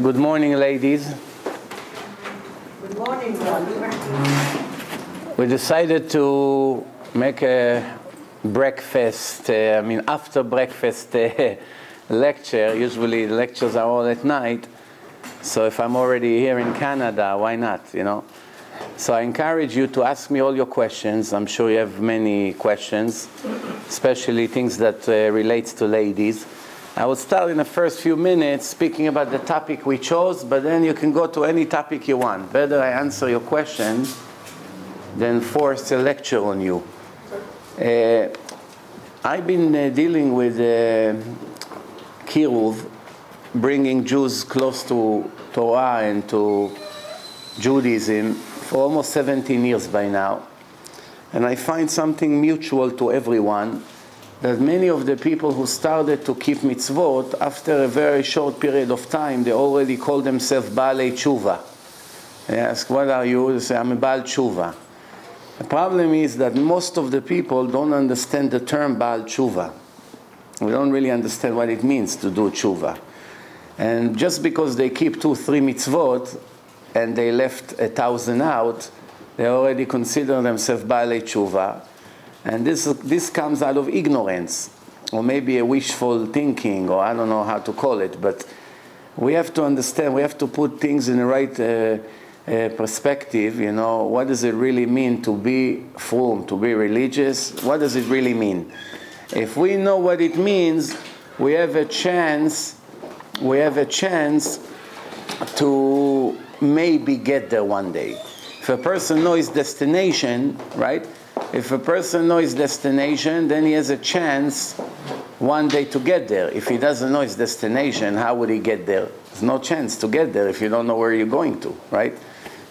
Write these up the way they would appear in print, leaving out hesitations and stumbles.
Good morning, ladies. Good morning, Rabbi. We decided to make a breakfast, after breakfast lecture. Usually the lectures are all at night. So if I'm already here in Canada, why not, So I encourage you to ask me all your questions. I'm sure you have many questions, especially things that relates to ladies. I will start in the first few minutes speaking about the topic we chose, but then you can go to any topic you want. Better I answer your question than force a lecture on you. I've been dealing with Kiruv, bringing Jews close to Torah and to Judaism for almost 17 years by now. And I find something mutual to everyone, that many of the people who started to keep mitzvot, after a very short period of time, they already call themselves Baalei Tshuva. They ask, what are you? They say, I'm a Baal Tshuva. The problem is that most of the people don't understand the term Baal Tshuva. We don't really understand what it means to do Tshuva. And just because they keep 2-3 mitzvot, and they left 1,000 out, they already consider themselves Baalei Tshuva. And this comes out of ignorance, or maybe a wishful thinking, or I don't know how to call it, but we have to understand, we have to put things in the right perspective, what does it really mean to be Frum, to be religious? What does it really mean? If we know what it means, we have a chance to maybe get there one day. If a person knows his destination, right? If a person knows his destination, then he has a chance one day to get there. If he doesn't know his destination, how would he get there? There's no chance to get there if you don't know where you're going to, right?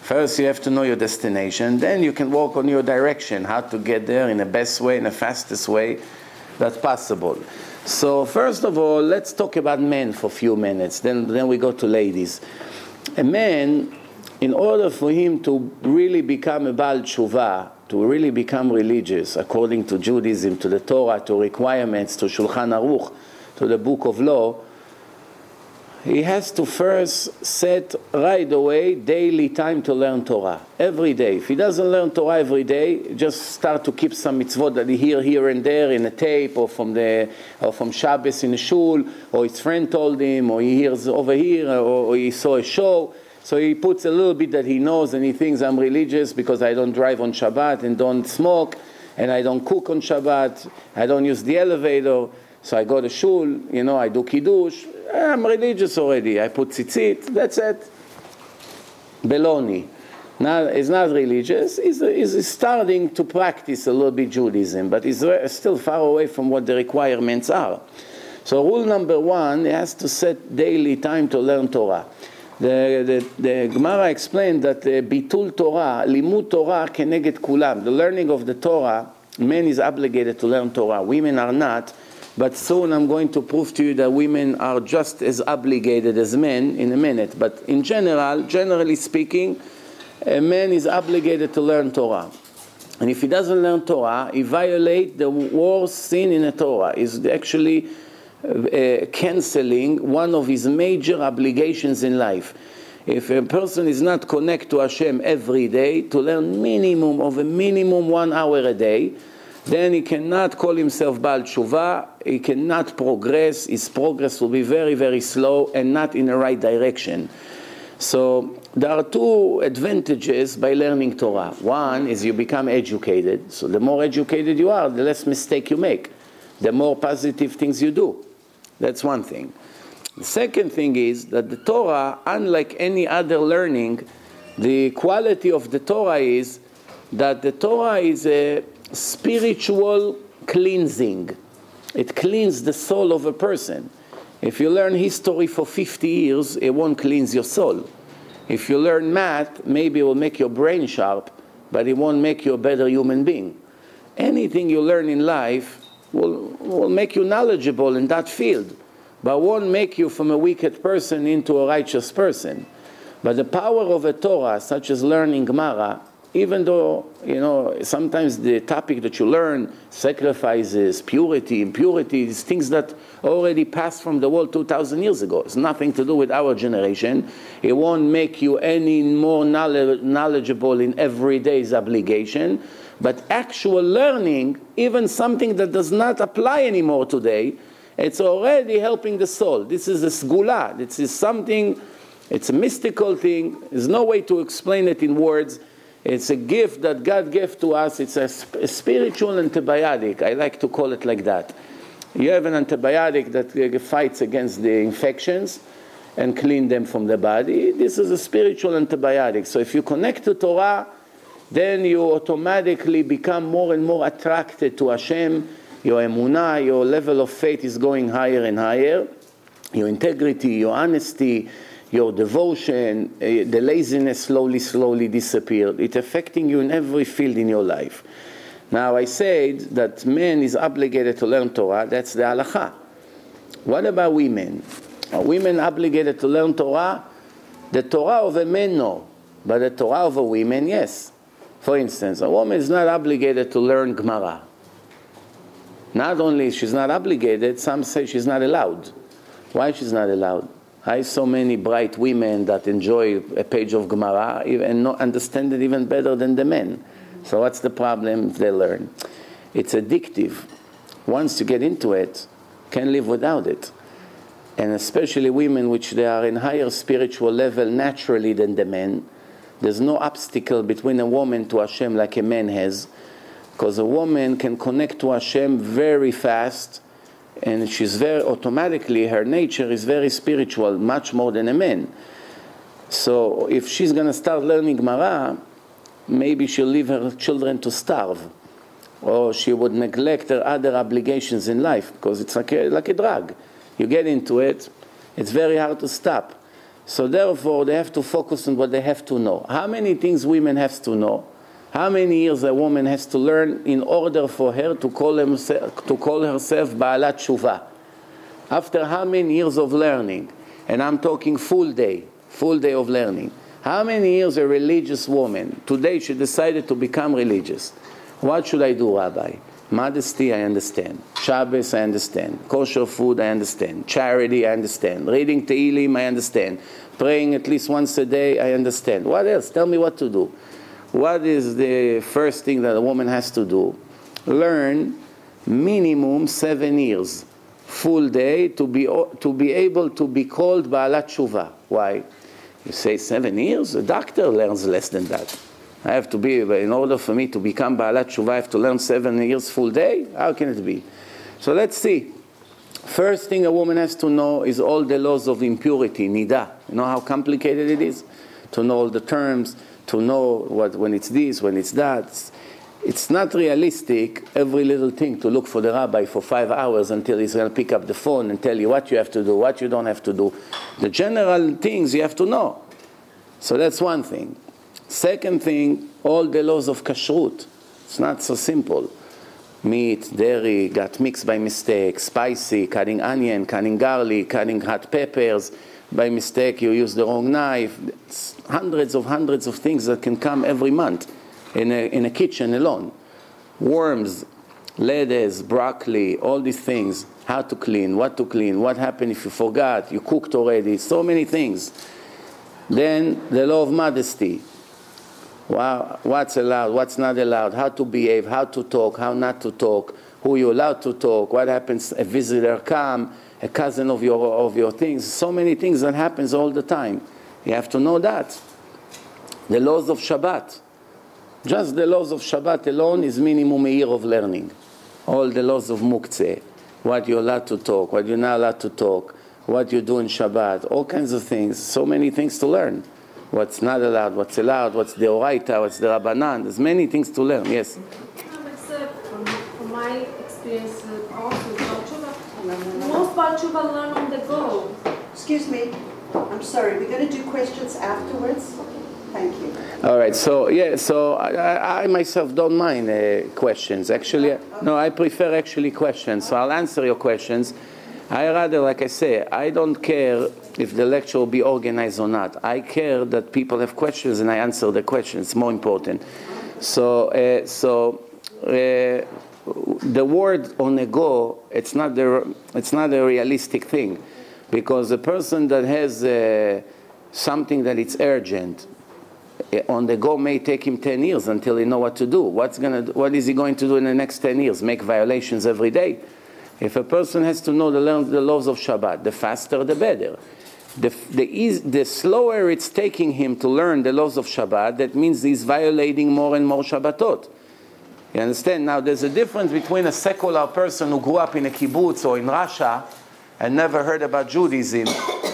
First, you have to know your destination. Then you can walk on your direction, how to get there in the best way, in the fastest way that's possible. So first of all, let's talk about men for a few minutes. Then we go to ladies. A man, in order for him to really become a Baal Tshuva, to really become religious, according to Judaism, to the Torah, to requirements, to Shulchan Aruch, to the book of law, he has to first set right away daily time to learn Torah. Every day. If he doesn't learn Torah every day, just start to keep some mitzvot that he hear here and there in a tape, or from Shabbos in a shul, or his friend told him, or he hears over here, or he saw a show. So he puts a little bit that he knows, and he thinks, I'm religious because I don't drive on Shabbat and don't smoke, and I don't cook on Shabbat, I don't use the elevator, so I go to shul, I do kiddush, I'm religious already, I put tzitzit, that's it. Baloney. Now, he's not religious, he's starting to practice a little bit Judaism, but he's still far away from what the requirements are. So rule number 1, he has to set daily time to learn Torah. The Gemara explained that bitul Torah, limud Torah keneged kulam. The learning of the Torah, men is obligated to learn Torah. Women are not, but soon I'm going to prove to you that women are just as obligated as men in a minute. But in general, generally speaking, a man is obligated to learn Torah. And if he doesn't learn Torah, he violates the worst sin in the Torah. Is actually canceling one of his major obligations in life. If a person is not connected to Hashem every day, to learn minimum 1 hour a day, then he cannot call himself Baal Tshuva, he cannot progress, his progress will be very, very slow and not in the right direction. So there are 2 advantages by learning Torah. One is you become educated, so the more educated you are, the less mistake you make, the more positive things you do. That's one thing. The second thing is that the Torah, unlike any other learning, the quality of the Torah is that the Torah is a spiritual cleansing. It cleans the soul of a person. If you learn history for 50 years, it won't cleanse your soul. If you learn math, maybe it will make your brain sharp, but it won't make you a better human being. Anything you learn in life will make you knowledgeable in that field, but won't make you from a wicked person into a righteous person. But the power of a Torah, such as learning Gemara, even though, you know, sometimes the topic that you learn, sacrifices, purity, impurity, is things that already passed from the world 2,000 years ago. It's nothing to do with our generation. It won't make you any more knowledgeable in everyday's obligation. But actual learning, even something that does not apply anymore today, it's already helping the soul. This is a sgula. This is something, it's a mystical thing. There's no way to explain it in words. It's a gift that God gave to us. It's a spiritual antibiotic. I like to call it like that. You have an antibiotic that fights against the infections and clean them from the body. This is a spiritual antibiotic. So if you connect to Torah, then you automatically become more and more attracted to Hashem. Your emunah, your level of faith is going higher and higher. Your integrity, your honesty, your devotion, the laziness slowly disappeared. It's affecting you in every field in your life. Now I said that man is obligated to learn Torah. That's the halakha. What about women? Are women obligated to learn Torah? The Torah of a man, no. But the Torah of a woman, yes. For instance, a woman is not obligated to learn Gemara. Not only she's not obligated, some say she's not allowed. Why she's not allowed? I have so many bright women that enjoy a page of Gemara and not understand it even better than the men. So what's the problem if they learn? It's addictive. Once you get into it, can't live without it. And especially women which they are in higher spiritual level naturally than the men. There's no obstacle between a woman to Hashem like a man has. Because a woman can connect to Hashem very fast, and she's very automatically, her nature is very spiritual, much more than a man. So if she's going to start learning Gemara, maybe she'll leave her children to starve, or she would neglect her other obligations in life, because it's like a drug. You get into it, it's very hard to stop. So therefore, they have to focus on what they have to know. How many things women have to know? How many years a woman has to learn in order for her to call herself Ba'alat Shuvah? After how many years of learning? And I'm talking full day of learning. How many years a religious woman, today she decided to become religious. What should I do, Rabbi? Modesty, I understand. Shabbos, I understand. Kosher food, I understand. Charity, I understand. Reading Tehillim, I understand. Praying at least once a day, I understand. What else? Tell me what to do. What is the first thing that a woman has to do? Learn minimum 7 years, full day, to be able to be called Ba'alat Shuvah. Why? You say 7 years? A doctor learns less than that. I have to be, in order for me to become Ba'alat Shuvah, I have to learn 7 years full day? How can it be? So let's see. First thing a woman has to know is all the laws of impurity, nida. You know how complicated it is? To know all the terms, to know when it's this, when it's that. It's not realistic, every little thing, to look for the rabbi for 5 hours until he's going to pick up the phone and tell you what you have to do, what you don't have to do. The general things you have to know. So that's one thing. Second thing, all the laws of kashrut. It's not so simple. Meat, dairy, got mixed by mistake, spicy, cutting onion, cutting garlic, cutting hot peppers. By mistake you use the wrong knife. It's hundreds of things that can come every month in a kitchen alone. Worms, lettuce, broccoli, all these things. How to clean, what happened if you forgot, you cooked already, so many things. Then the law of modesty. Wow, what's allowed, what's not allowed, how to behave, how to talk, how not to talk, who you're allowed to talk, what happens a visitor come, a cousin of your things, so many things that happens all the time. You have to know that. The laws of Shabbat. Just the laws of Shabbat alone is minimum a year of learning. All the laws of Muktzeh, what you're allowed to talk, what you're not allowed to talk, what you do in Shabbat, all kinds of things, so many things to learn. What's not allowed, what's allowed, what's the Oraita, what's the Rabbanan. There's many things to learn, yes. From my experience, also, most Baal Tshuva learn on the go. Excuse me. I'm sorry. We're going to do questions afterwards. Thank you. All right. So I myself don't mind questions. Actually, no, I prefer actually questions. So I'll answer your questions. I rather, like I say, I don't care if the lecture will be organized or not. I care that people have questions and I answer the questions. It's more important. So the word onego, it's not a realistic thing, because a person that has something that it's urgent, on the go may take him 10 years until he know what to do. What is he going to do in the next 10 years? Make violations every day? If a person has to know the laws of Shabbat, the faster the better. The slower it's taking him to learn the laws of Shabbat, that means he's violating more and more Shabbatot. You understand? Now there's a difference between a secular person who grew up in a kibbutz or in Russia and never heard about Judaism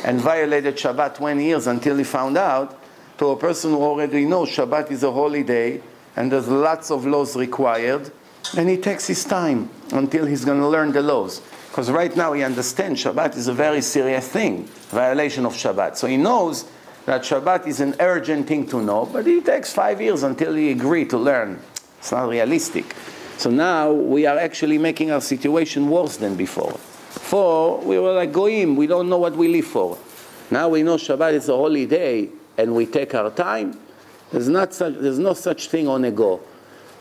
and violated Shabbat 20 years until he found out, to a person who already knows Shabbat is a holy day and there's lots of laws required, and he takes his time until he's going to learn the laws. Because right now he understands Shabbat is a very serious thing, violation of Shabbat. So he knows that Shabbat is an urgent thing to know, but it takes 5 years until he agrees to learn. It's not realistic. So now we are actually making our situation worse than before. Before, we were like goyim, we don't know what we live for. Now we know Shabbat is a holy day, and we take our time. There's no such thing on a go.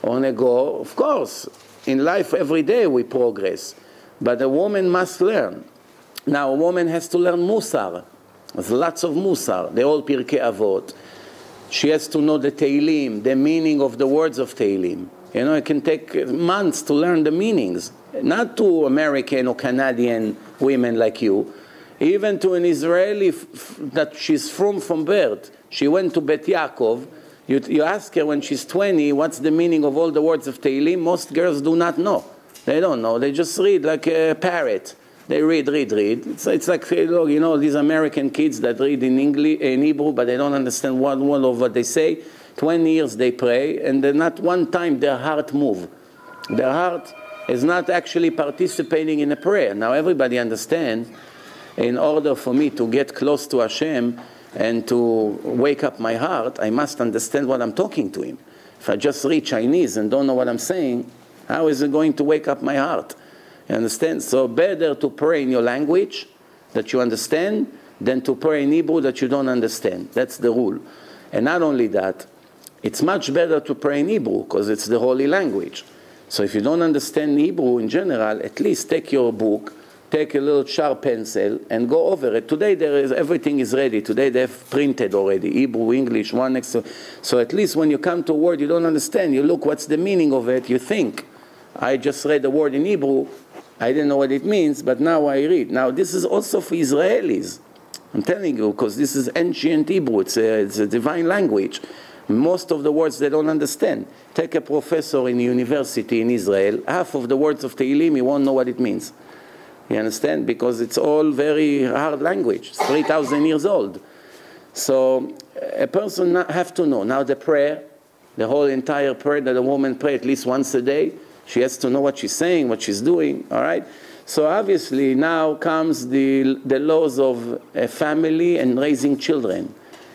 On a go, of course, in life every day we progress, but a woman must learn. Now a woman has to learn Musar. There's lots of Musar, the old Pirkei Avot. She has to know the Tehillim, the meaning of the words of Tehillim. You know, it can take months to learn the meanings. Not to American or Canadian women like you, even to an Israeli that she's from birth. She went to Bet Yaakov. You ask her when she's 20, what's the meaning of all the words of Tehillim? Most girls do not know. They don't know. They just read like a parrot. They read. It's like, you know, these American kids that read in English, in Hebrew, but they don't understand one word of what they say. 20 years they pray, and then not one time their heart moves. Their heart is not actually participating in a prayer. Now everybody understands, in order for me to get close to Hashem and to wake up my heart, I must understand what I'm talking to Him. If I just read Chinese and don't know what I'm saying, how is it going to wake up my heart? You understand? So better to pray in your language that you understand than to pray in Hebrew that you don't understand. That's the rule. And not only that, it's much better to pray in Hebrew because it's the holy language. So if you don't understand Hebrew in general, at least take your book, take a little sharp pencil and go over it. Today everything is ready. Today they have printed already, Hebrew, English, one next to. So at least when you come to a word you don't understand, you look what's the meaning of it, you think, I just read the word in Hebrew, I didn't know what it means, but now I read. Now this is also for Israelis. I'm telling you, because this is ancient Hebrew, it's a divine language. Most of the words they don't understand. Take a professor in a university in Israel, half of the words of Tehillim, he won't know what it means. You understand? Because it's all very hard language. It's 3,000 years old. So a person have to know. Now the prayer, the whole entire prayer that a woman prays at least once a day, she has to know what she's saying, what she's doing, all right? So obviously now comes the laws of a family and raising children.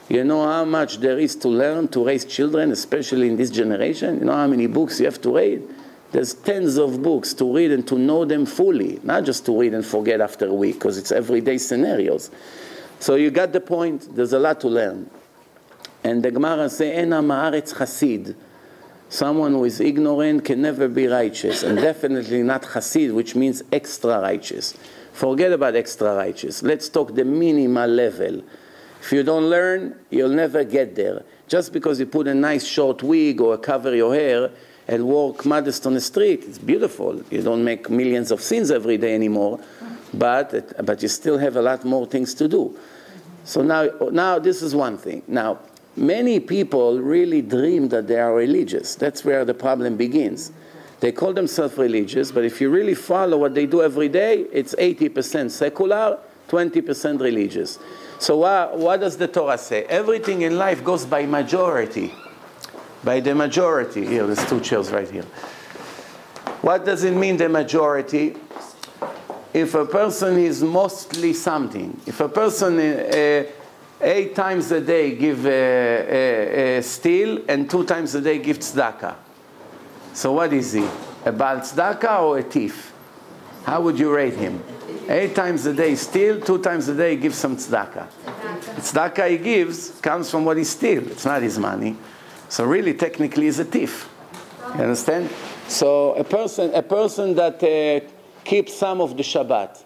You know how much there is to learn to raise children, especially in this generation? You know how many books you have to read? There's tens of books to read and to know them fully, not just to read and forget after a week, because it's everyday scenarios. So you got the point. There's a lot to learn. And the Gemara says, "Ena ma'aretz chasid." Someone who is ignorant can never be righteous, and definitely not chasid, which means extra righteous. Forget about extra righteous. Let's talk the minimal level. If you don't learn, you'll never get there. Just because you put a nice short wig or cover your hair and walk modest on the street, it's beautiful. You don't make millions of sins every day anymore, but you still have a lot more things to do. So now this is one thing. Now, many people really dream that they are religious. That's where the problem begins. They call themselves religious, but if you really follow what they do every day, it's 80% secular, 20% religious. So what does the Torah say? Everything in life goes by majority. By the majority. Here, there's two chairs right here. What does it mean, the majority? If a person is mostly something, if a person 8 times a day give steal and 2 times a day give tzedakah, so what is he? A Baal tzedakah or a thief? How would you rate him? 8 times a day steal, 2 times a day he gives some tzedakah. The tzedakah he gives comes from what he steals. It's not his money. So really, technically, he's a thief. You understand? So a person that keeps some of the Shabbat,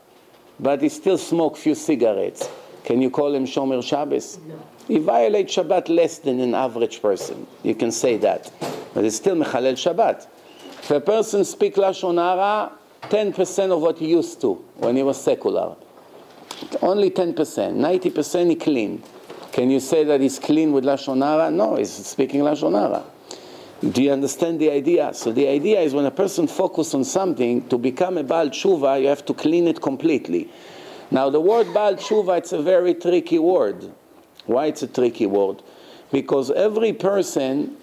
but he still smokes few cigarettes, can you call him Shomer Shabbos? No. He violates Shabbat less than an average person. You can say that. But it's still Mechalel Shabbat. If a person speaks Lashon Hara, 10% of what he used to when he was secular. Only 10%. 90% he clean. Can you say that he's clean with Lashon Hara? No, he's speaking Lashon Hara. Do you understand the idea? So the idea is when a person focuses on something, to become a Baal Tshuva, you have to clean it completely. Now the word Baal Tshuva, it's a very tricky word. Why it's a tricky word? Because every person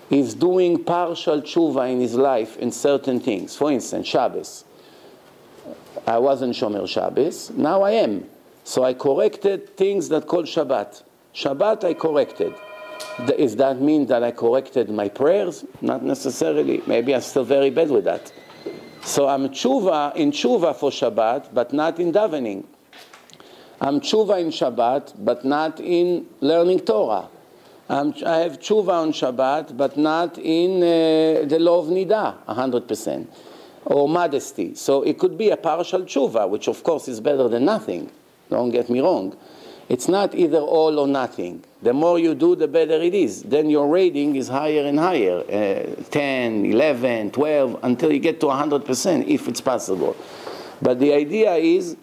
is doing partial tshuva in his life in certain things. For instance, Shabbos. I wasn't Shomer Shabbos, now I am. So I corrected things that called Shabbat. Shabbat I corrected. Does that mean that I corrected my prayers? Not necessarily. Maybe I'm still very bad with that. So I'm in tshuva for Shabbat, but not in davening. I'm tshuva in Shabbat, but not in learning Torah. I have tshuva on Shabbat, but not in the law of Nida, 100%. Or modesty. So it could be a partial tshuva, which of course is better than nothing. Don't get me wrong. It's not either all or nothing. The more you do, the better it is. Then your rating is higher and higher. 10, 11, 12, until you get to 100%, if it's possible. But the idea is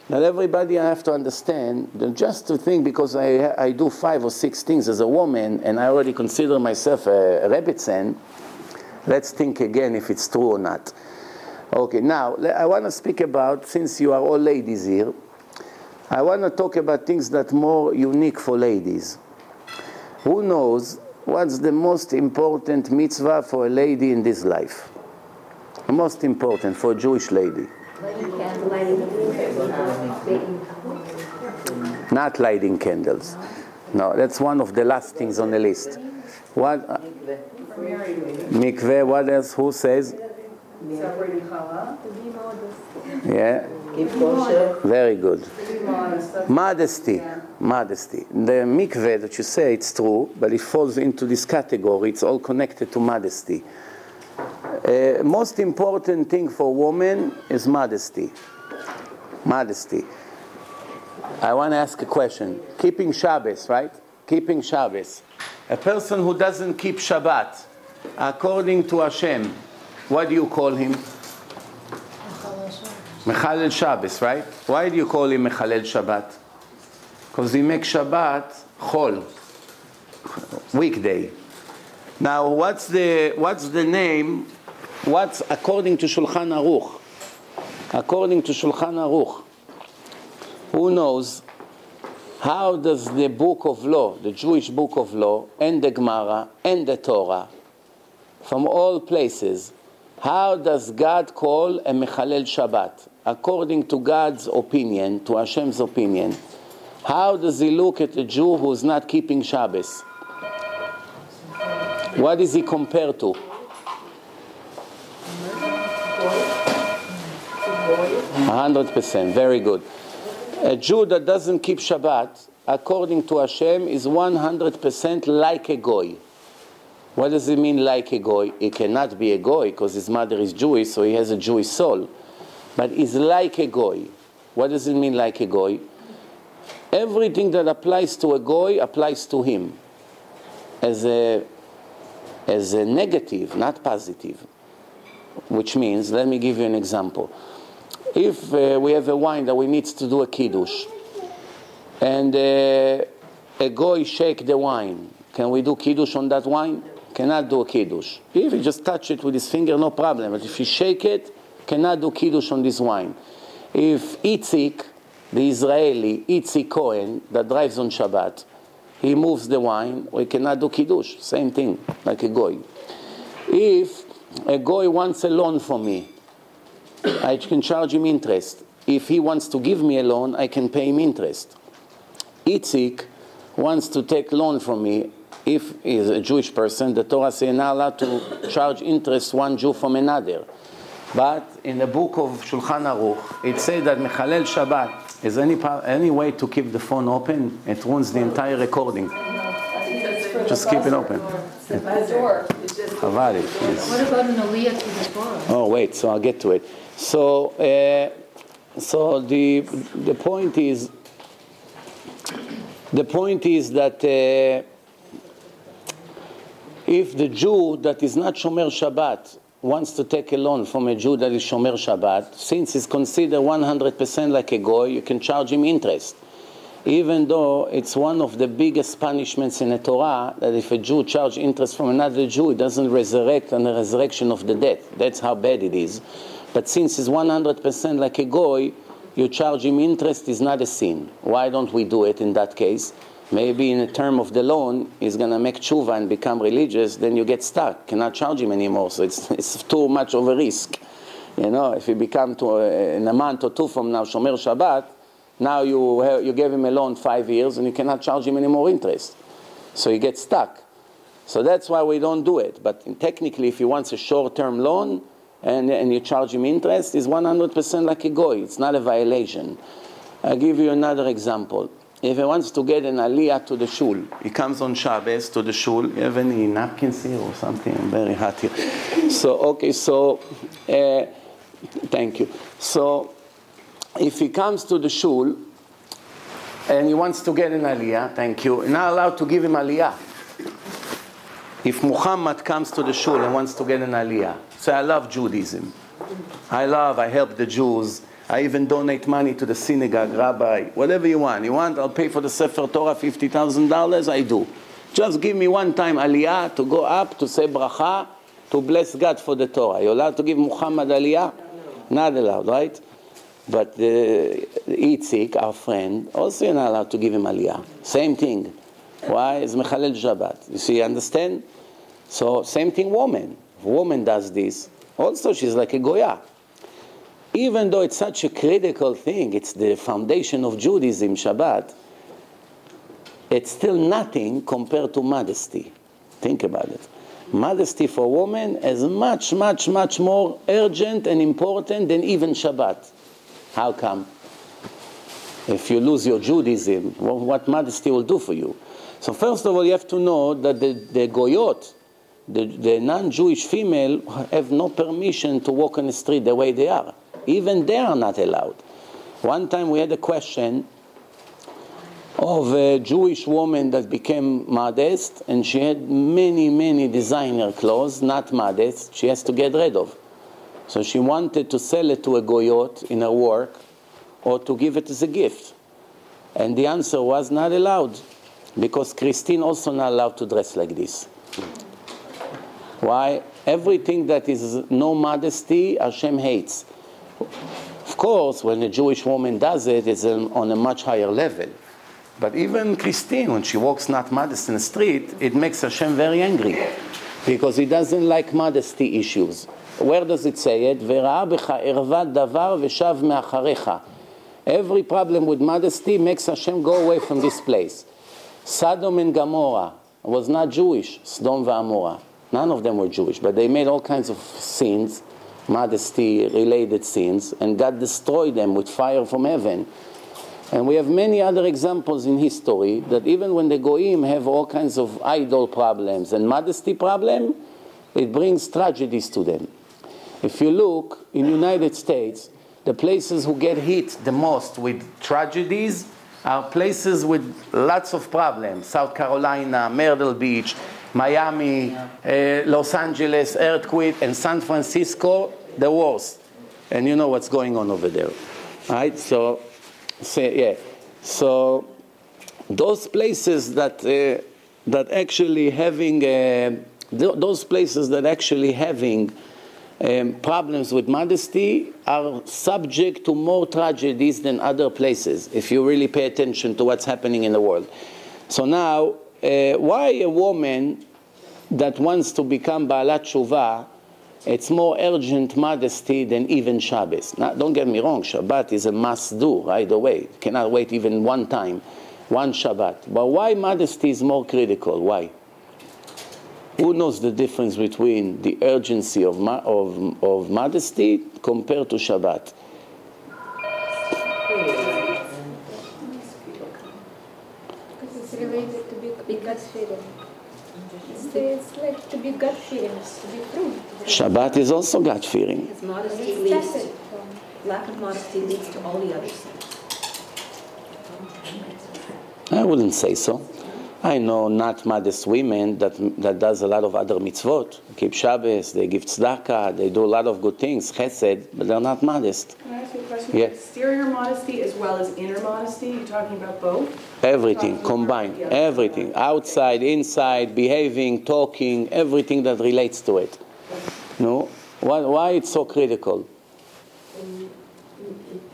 that everybody, I have to understand, that just to think, because I do 5 or 6 things as a woman, and I already consider myself a rebbitzen, let's think again if it's true or not. Okay, now, I want to speak about, since you are all ladies here, I want to talk about things that are more unique for ladies. Who knows what's the most important mitzvah for a lady in this life? The most important for a Jewish lady. Not lighting candles. No, that's one of the last things on the list. What? Mikveh, what else? Who says? Yeah. Very good. Modesty. Modesty. The mikveh that you say, it's true, but it falls into this category. It's all connected to modesty. Most important thing for a woman is modesty. Modesty. I want to ask a question. Keeping Shabbos, right? Keeping Shabbos. A person who doesn't keep Shabbat, according to Hashem, what do you call him? Mechalel Shabbos, right? Why do you call him Mechalel Shabbat? Because he makes Shabbat chol, weekday. Now, what's the name? What's according to Shulchan Aruch? According to Shulchan Aruch, who knows how does the book of law, the Jewish book of law, and the Gemara and the Torah, from all places, how does God call a Mechalel Shabbat? According to God's opinion, to Hashem's opinion, how does he look at a Jew who is not keeping Shabbos? What is he compared to? 100%, very good. A Jew that doesn't keep Shabbat, according to Hashem, is 100% like a goy. What does it mean like a goy? He cannot be a goy because his mother is Jewish, so he has a Jewish soul. But he's like a goy. What does it mean like a goy? Everything that applies to a goy applies to him as a negative, not positive. Which means, let me give you an example. If we have a wine that we need to do a kiddush, and a goy shake the wine, can we do kiddush on that wine? Cannot do a kiddush. If he just touch it with his finger, no problem. But if he shake it, cannot do kiddush on this wine. If Itzik, the Israeli, Itzik Cohen, that drives on Shabbat, he moves the wine, we cannot do kiddush. Same thing, like a goy. If a goy wants a loan from me, I can charge him interest. If he wants to give me a loan, I can pay him interest. Itzik wants to take loan from me. If he is a Jewish person, the Torah says not allowed to charge interest one Jew from another. But in the book of Shulchan Aruch, it says that Mechalel Shabbat is any way to keep the phone open. It ruins the entire recording. Just keep it open. The door. What about an aliyah to the Torah? Oh, wait, so I'll get to it. So the point is that if the Jew that is not Shomer Shabbat wants to take a loan from a Jew that is Shomer Shabbat, since he's considered 100% like a goy, you can charge him interest. Even though it's one of the biggest punishments in the Torah, that if a Jew charges interest from another Jew, it doesn't resurrect on the resurrection of the dead. That's how bad it is. But since he's 100% like a goy, you charge him interest is not a sin. Why don't we do it in that case? Maybe in the term of the loan, he's going to make tshuva and become religious, then you get stuck. Cannot charge him anymore, so it's too much of a risk. You know, if he become in a month or two from now, Shomer Shabbat, now you gave him a loan 5 years and you cannot charge him any more interest. So he gets stuck. So that's why we don't do it. But technically, if he wants a short-term loan and you charge him interest, it's 100% like a goy. It's not a violation. I'll give you another example. If he wants to get an aliyah to the shul, he comes on Shabbos to the shul. You have any napkins here or something? I'm very hot here. Thank you. So if he comes to the shul and he wants to get an aliyah, thank you, you're not allowed to give him aliyah. If Muhammad comes to the shul and wants to get an aliyah, say, I love Judaism. I help the Jews. I even donate money to the synagogue, Rabbi, whatever you want. I'll pay for the Sefer Torah $50,000, I do. Just give me one time aliyah to go up, to say bracha, to bless God for the Torah. You're allowed to give Muhammad aliyah? Not allowed, right? But Itzik, our friend, also you're not allowed to give him aliyah. Same thing. Why? It's Mechalel Shabbat. You see, understand? So same thing woman. If a woman does this, also she's like a goya. Even though it's such a critical thing, it's the foundation of Judaism, Shabbat, it's still nothing compared to modesty. Think about it. Modesty for a woman is much, much, much more urgent and important than even Shabbat. How come? If you lose your Judaism, what modesty will do for you? So first of all, you have to know that the goyot, the non-Jewish female, have no permission to walk on the street the way they are. Even they are not allowed. One time we had a question of a Jewish woman that became modest, and she had many, many designer clothes, not modest, she has to get rid of. So she wanted to sell it to a goyot in her work, or to give it as a gift. And the answer was not allowed, because Christine also not allowed to dress like this. Why? Everything that is no modesty, Hashem hates. Of course, when a Jewish woman does it, it's on a much higher level. But even Christine, when she walks not modest in the street, it makes Hashem very angry, because he doesn't like modesty issues. Where does it say it? "V'ra'a b'cha ervat davar v'shav me'acharecha." Every problem with modesty makes Hashem go away from this place. Sodom and Gomorrah was not Jewish, Sodom v'Amorah. None of them were Jewish, but they made all kinds of sins, modesty-related sins, and God destroyed them with fire from heaven. And we have many other examples in history that even when the Goyim have all kinds of idol problems and modesty problem, it brings tragedies to them. If you look in the United States, the places who get hit the most with tragedies are places with lots of problems. South Carolina, Myrtle Beach, Miami, Los Angeles, earthquake, and San Francisco, the worst. And you know what's going on over there, right? So those places that actually having problems with modesty are subject to more tragedies than other places, if you really pay attention to what's happening in the world. So now, why a woman that wants to become Baalat Tshuva, it's more urgent modesty than even Shabbos. Now, don't get me wrong, Shabbat is a must-do right away. Cannot wait even one time, one Shabbat. But why modesty is more critical? Why? Who knows the difference between the urgency of modesty compared to Shabbat? Because it's related to be gut feeling. It's like to be gut feelings, to be Frum. Shabbat is also gut feeling. Because modesty leads, lack of modesty leads to all the other sins. I wouldn't say so. I know not modest women that does a lot of other mitzvot. Keep Shabbos, they give tzedakah, they do a lot of good things, chesed, but they're not modest. Can I ask you a question? Yeah. Exterior modesty as well as inner modesty, you're talking about both? Everything, combined, everything. Outside, inside, behaving, talking, everything that relates to it. No? Why it's so critical? It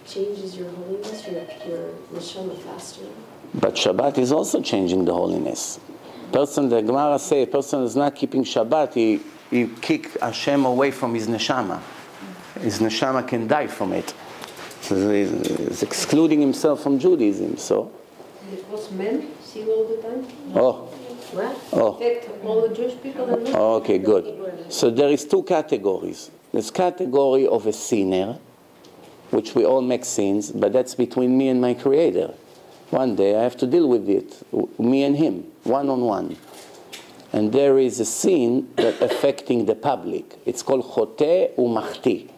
changes your holiness, your neshama faster. But Shabbat is also changing the holiness. The Gemara says, a person is not keeping Shabbat, he kick Hashem away from his neshama. His neshama can die from it. So he's excluding himself from Judaism. So. Most men see all the time. Oh. What? Oh. Affect all the Jewish people and men. Okay, good. So there is two categories. There's category of a sinner, which we all make sins, but that's between me and my Creator. One day I have to deal with it, me and him, one-on-one. And there is a sin that affecting the public. It's called choteh umachti.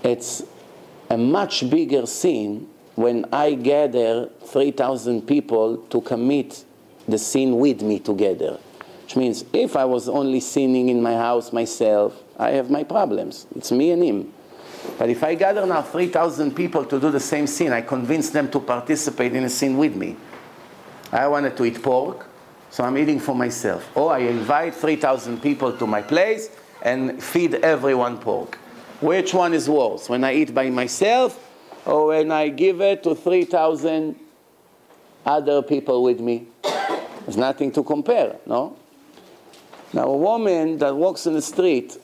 It's a much bigger sin when I gather 3,000 people to commit the sin with me together. Which means if I was only sinning in my house myself, I have my problems. It's me and him. But if I gather now 3,000 people to do the same sin, I convince them to participate in a sin with me. I wanted to eat pork, so I'm eating for myself. Or I invite 3,000 people to my place and feed everyone pork. Which one is worse? When I eat by myself or when I give it to 3,000 other people with me? There's nothing to compare, no? Now a woman that walks in the street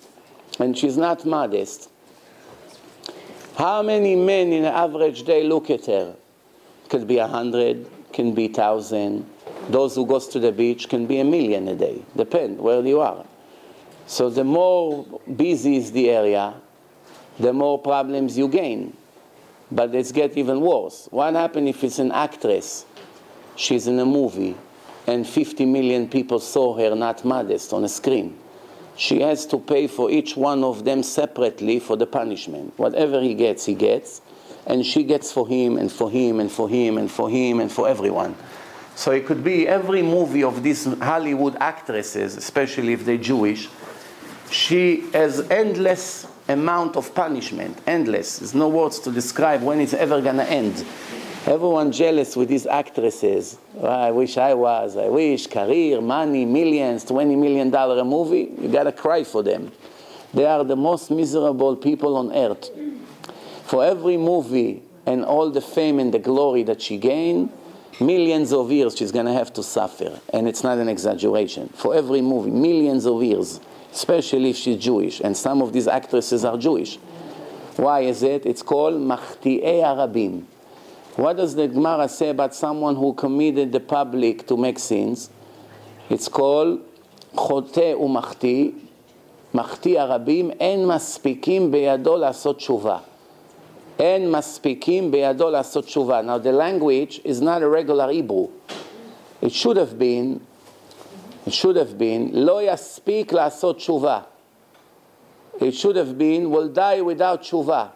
and she's not modest, how many men in an average day look at her? Could be 100, can be 1,000. Those who goes to the beach can be 1,000,000 a day. Depend where you are. So the more busy is the area, the more problems you gain. But it's get even worse. What happens if it's an actress? She's in a movie and 50 million people saw her not modest on a screen. She has to pay for each one of them separately for the punishment. Whatever he gets, and she gets for him, and for him, and for him, and for him, and for everyone. So it could be every movie of these Hollywood actresses, especially if they're Jewish, she has endless amount of punishment, endless. There's no words to describe when it's ever gonna end. Everyone jealous with these actresses. Oh, I wish I was. I wish career, money, millions, $20 million a movie. You gotta cry for them. They are the most miserable people on earth. For every movie and all the fame and the glory that she gained, millions of years she's gonna have to suffer. And it's not an exaggeration. For every movie, millions of years, especially if she's Jewish. And some of these actresses are Jewish. Why is it? It's called machti'ei harabim. What does the Gemara say about someone who committed the public to make sins? It's called choteh umachti, machti harabim, en maspikim beyado la'asot tshuva. En maspikim beyado la'asot tshuva. Now the language is not a regular Hebrew. It should have been lo yaspik la'asot tshuva. It should have been will die without tshuva.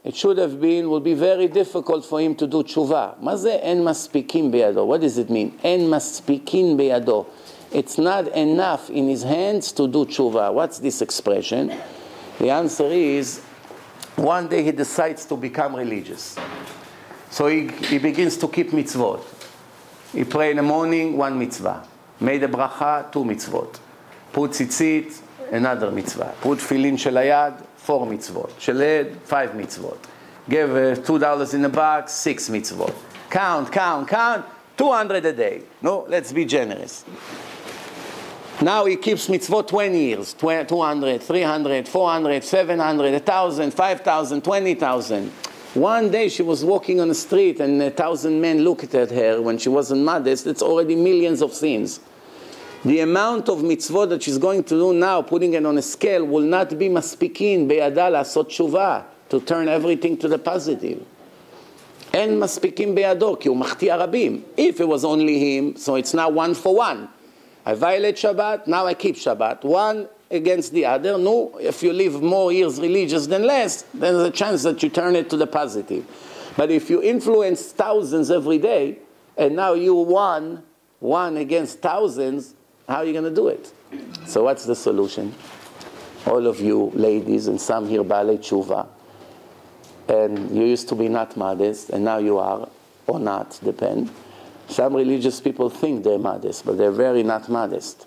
It should have been, will be very difficult for him to do tshuva. מה זה אין מספיקים בידו? What does it mean? אין מספיקים בידו. It's not enough in his hands to do tshuva. What's this expression? The answer is, one day he decides to become religious. So he begins to keep mitzvot. He pray in the morning, 1 mitzvah. Made a bracha, 2 mitzvot. Put tzitzit, another mitzvah. Put tefillin shel hayad, 4 mitzvot. Sheled, 5 mitzvot. Give $2 in the box, 6 mitzvot. Count. 200 a day. No, let's be generous. Now he keeps mitzvot 20 years. 200, 300, 400, 700, 1,000, 5,000, 20,000. One day she was walking on the street and 1,000 men looked at her when she wasn't modest. It's already millions of sins. The amount of mitzvot that she's going to do now, putting it on a scale, will not be מספיקים בידה לעשות תשובה, to turn everything to the positive. אין מספיקים בידו, כי הוא מחטיא רבים. If it was only him, so it's now 1 for 1. I violate Shabbat, now I keep Shabbat. One against the other. No, if you live more years religious than less, there's a chance that you turn it to the positive. But if you influence thousands every day, and now you one against thousands, how are you going to do it? So what's the solution? All of you ladies, and some here Baalei Tshuva, and you used to be not modest, and now you are, or not, depend. Some religious people think they're modest, but they're very not modest.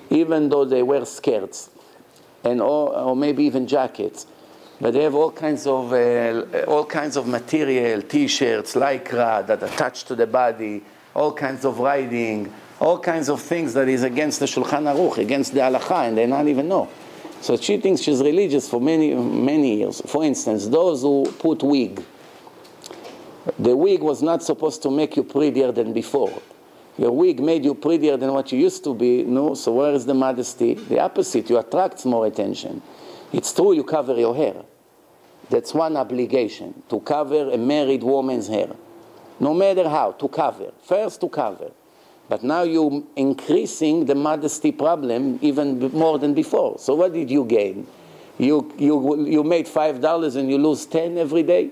Even though they wear skirts, and or maybe even jackets, but they have all kinds of material, T-shirts, lycra that attach to the body, all kinds of writing, all kinds of things that is against the Shulchan Aruch, against the Halakha, and they not even know. So she thinks she's religious for many, many years. For instance, those who put wig. The wig was not supposed to make you prettier than before. Your wig made you prettier than what you used to be. No, so where is the modesty? The opposite, you attract more attention. It's true you cover your hair. That's one obligation, to cover a married woman's hair. No matter how, to cover. First to cover. But now you're increasing the modesty problem even more than before. So what did you gain? You made $5 and you lose 10 every day?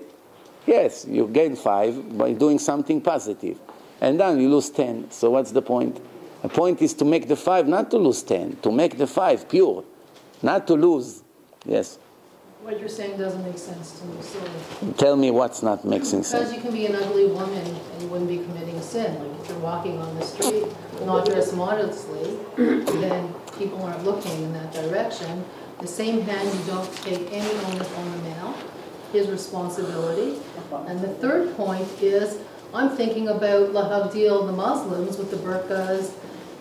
Yes, you gain 5 by doing something positive. And then you lose 10. So what's the point? The point is to make the 5, not to lose 10. To make the 5 pure. Not to lose. Yes. What you're saying doesn't make sense to me. So Tell me what's not making sense. because you can be an ugly woman and you wouldn't be committing a sin. Like if you're walking on the street, not dressed modestly, then people aren't looking in that direction. The same hand, you don't take any onus on the male, his responsibility. And the third point is, I'm thinking about Lahavdil, the Muslims with the burqas,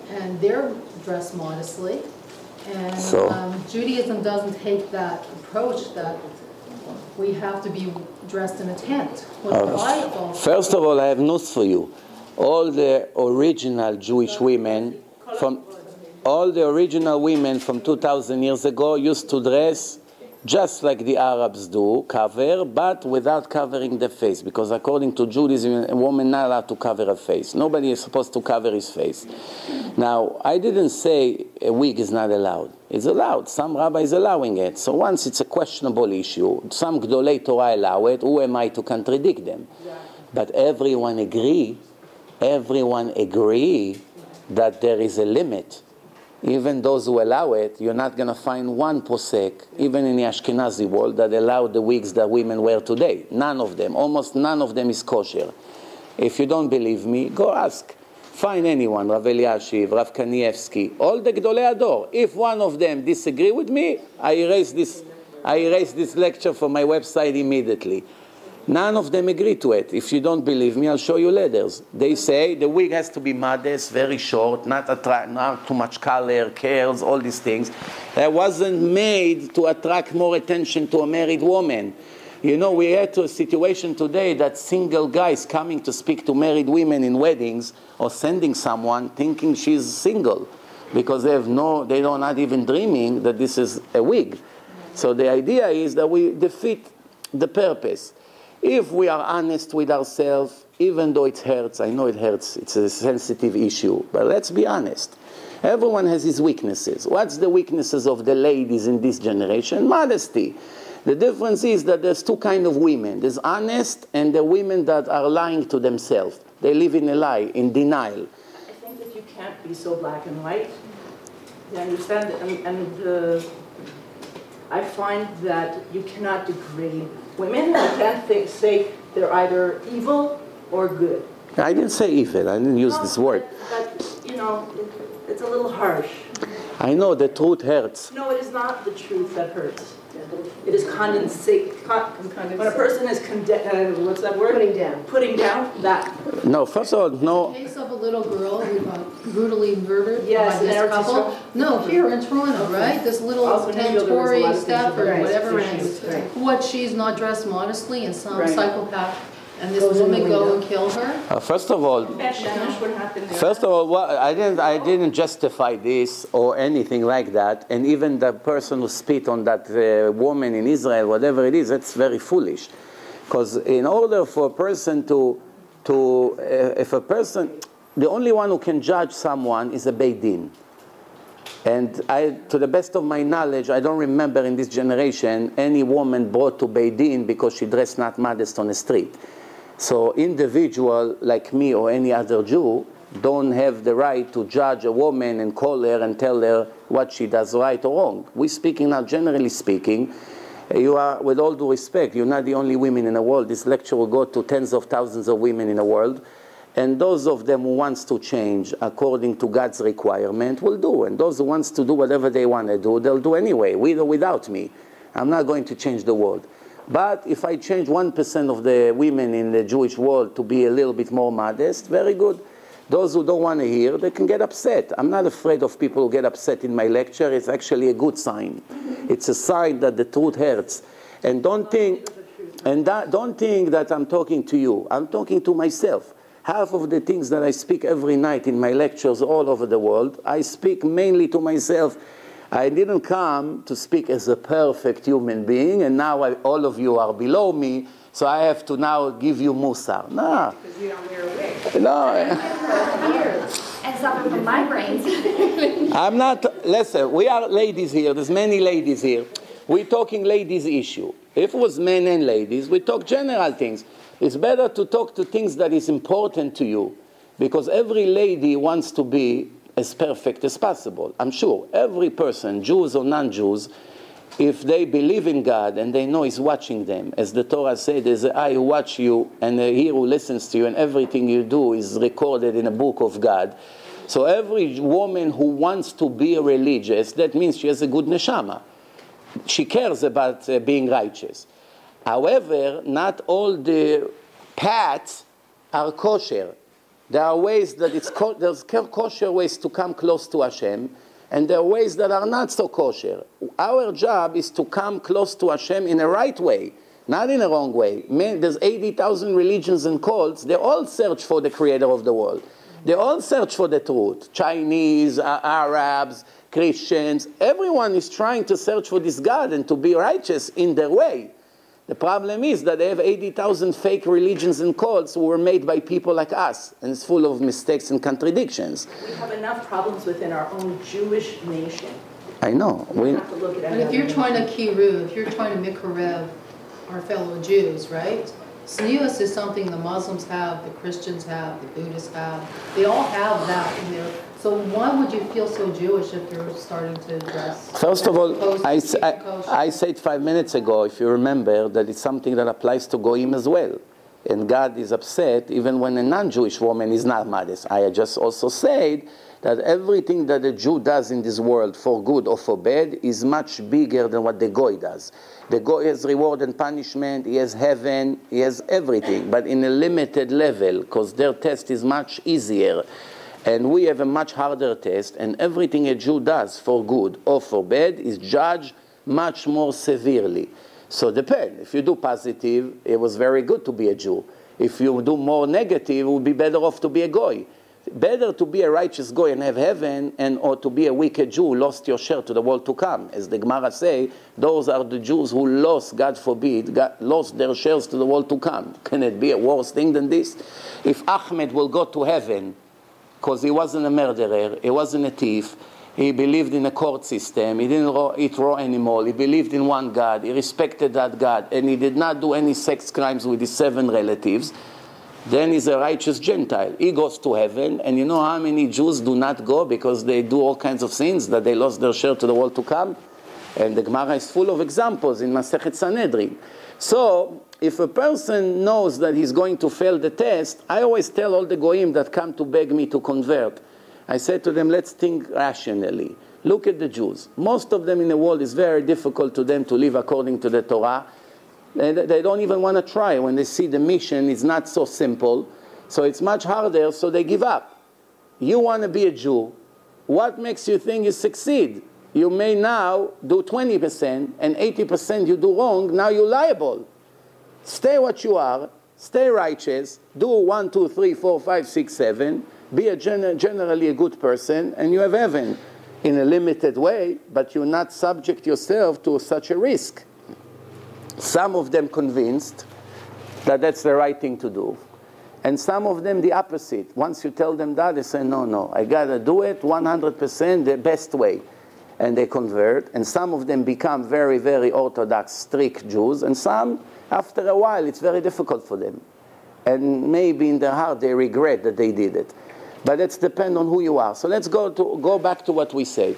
and they're dressed modestly. And Judaism doesn't take that approach that we have to be dressed in a tent. First of all, I have news for you. All the original Jewish women from 2,000 years ago used to dress just like the Arabs do, cover, but without covering the face. Because according to Judaism, a woman is not allowed to cover her face. Nobody is supposed to cover his face. Now, I didn't say a wig is not allowed. It's allowed. Some rabbis allowing it. So once it's a questionable issue, some Gdolei Torah allow it, who am I to contradict them? But everyone agree that there is a limit. Even those who allow it, you're not going to find one posek, even in the Ashkenazi world, that allow the wigs that women wear today. None of them. Almost none of them is kosher. If you don't believe me, go ask. Find anyone, Rav Eliashiv, Rav Kanievsky, all the Gdolei Ador. If one of them disagree with me, I erase this lecture from my website immediately. None of them agree to it. If you don't believe me, I'll show you letters. They say the wig has to be modest, very short, not too much color, curls, all these things. It wasn't made to attract more attention to a married woman. You know, we had a situation today that single guys coming to speak to married women in weddings or sending someone thinking she's single because they're not even dreaming that this is a wig. So the idea is that we defeat the purpose. If we are honest with ourselves, even though it hurts, I know it hurts, it's a sensitive issue, but let's be honest. Everyone has his weaknesses. What's the weaknesses of the ladies in this generation? Modesty. The difference is that there's two kinds of women. There's honest and the women that are lying to themselves. They live in a lie, in denial. I think that you can't be so black and white. You understand? I find that you cannot degrade women. You can't say they're either evil or good. I didn't say evil. I didn't use this word. But, you know, it's a little harsh. I know the truth hurts. No, it is not the truth that hurts. It is condensate. When a person is what's that word? Putting down that. No, first of all, no. In the case of a little girl who got brutally murdered yes, by this couple. No, here in Toronto, right? This little Tory Stafford, whatever it is. What, she's not dressed modestly and some psychopath and this woman go and kill her? First of all, I didn't justify this or anything like that. And even the person who spit on that woman in Israel, whatever it is, that's very foolish. Because in order for a person if a person, the only one who can judge someone is a Beit Din. And to the best of my knowledge, I don't remember in this generation any woman brought to Beit Din because she dressed not modest on the street. So individual like me or any other Jew don't have the right to judge a woman and call her and tell her what she does right or wrong. We're speaking now, generally speaking. You are, with all due respect, you're not the only women in the world. This lecture will go to tens of thousands of women in the world. And those of them who wants to change according to God's requirement will do. And those who wants to do whatever they want to do, they'll do anyway, with or without me. I'm not going to change the world. But if I change 1% of the women in the Jewish world to be a little bit more modest, very good. Those who don't want to hear, they can get upset. I'm not afraid of people who get upset in my lecture. It's actually a good sign. It's a sign that the truth hurts. And don't think that I'm talking to you. I'm talking to myself. Half of the things that I speak every night in my lectures all over the world, I speak mainly to myself. I didn't come to speak as a perfect human being, and now all of you are below me, so I have to now give you Musar. No. Because you don't wear a wig. No. And suffer from migraines. I'm not, listen, we are ladies here, there's many ladies here. We're talking ladies issue. If it was men and ladies, we talk general things. It's better to talk to things that is important to you, because every lady wants to be as perfect as possible. I'm sure every person, Jews or non-Jews, if they believe in God and they know He's watching them, as the Torah said, there's an eye who watch you and an ear who listens to you, and everything you do is recorded in a book of God. So every woman who wants to be religious, that means she has a good neshama. She cares about being righteous. However, not all the paths are kosher. There are ways that there's kosher ways to come close to Hashem, and there are ways that are not so kosher. Our job is to come close to Hashem in a right way, not in a wrong way. There's 80,000 religions and cults. They all search for the creator of the world. They all search for the truth. Chinese, Arabs, Christians, everyone is trying to search for this God and to be righteous in their way. The problem is that they have 80,000 fake religions and cults who were made by people like us, and it's full of mistakes and contradictions. We have enough problems within our own Jewish nation. I know. We have to look at But if you're trying to kiruv, if you're trying to mikarev our fellow Jews, right? Tznius is something the Muslims have, the Christians have, the Buddhists have. They all have that in there. So why would you feel so Jewish if you're starting to dress? First of all, I said 5 minutes ago, if you remember, that it's something that applies to Goyim as well. And God is upset even when a non-Jewish woman is not modest. I just also said that everything that a Jew does in this world, for good or for bad, is much bigger than what the Goy does. The Goy has reward and punishment, he has heaven, he has everything, but in a limited level, because their test is much easier. And we have a much harder test, and everything a Jew does for good or for bad is judged much more severely. So depend. If you do positive, it was very good to be a Jew. If you do more negative, it would be better off to be a Goy. Better to be a righteous Goy and have heaven, or to be a wicked Jew who lost your share to the world to come. As the Gemara say, those are the Jews who lost, God forbid, lost their shares to the world to come. Can it be a worse thing than this? If Ahmed will go to heaven, because he wasn't a murderer, he wasn't a thief, he believed in a court system, he didn't eat raw animal, he believed in one God, he respected that God, and he did not do any sex crimes with his 7 relatives, then he's a righteous Gentile. He goes to heaven, and you know how many Jews do not go because they do all kinds of sins, that they lost their share to the world to come? And the Gemara is full of examples in Masechet Sanhedrin. So, if a person knows that he's going to fail the test, I always tell all the Goyim that come to beg me to convert, I said to them, let's think rationally. Look at the Jews. Most of them in the world, it's very difficult to them to live according to the Torah. They don't even want to try. When they see the mission, it's not so simple. So it's much harder, so they give up. You want to be a Jew. What makes you think you succeed? You may now do 20%, and 80% you do wrong. Now you're liable. Stay what you are. Stay righteous, do 1, 2, 3, 4, 5, 6, 7, be generally a good person, and you have heaven in a limited way, but you not subject yourself to such a risk. Some of them convinced that that's the right thing to do. And some of them the opposite. Once you tell them that, they say, no, I gotta do it 100% the best way. And they convert. And some of them become very, very orthodox, strict Jews. And some, after a while, it's very difficult for them. And maybe in their heart they regret that they did it. But it depends on who you are. So let's go back to what we say.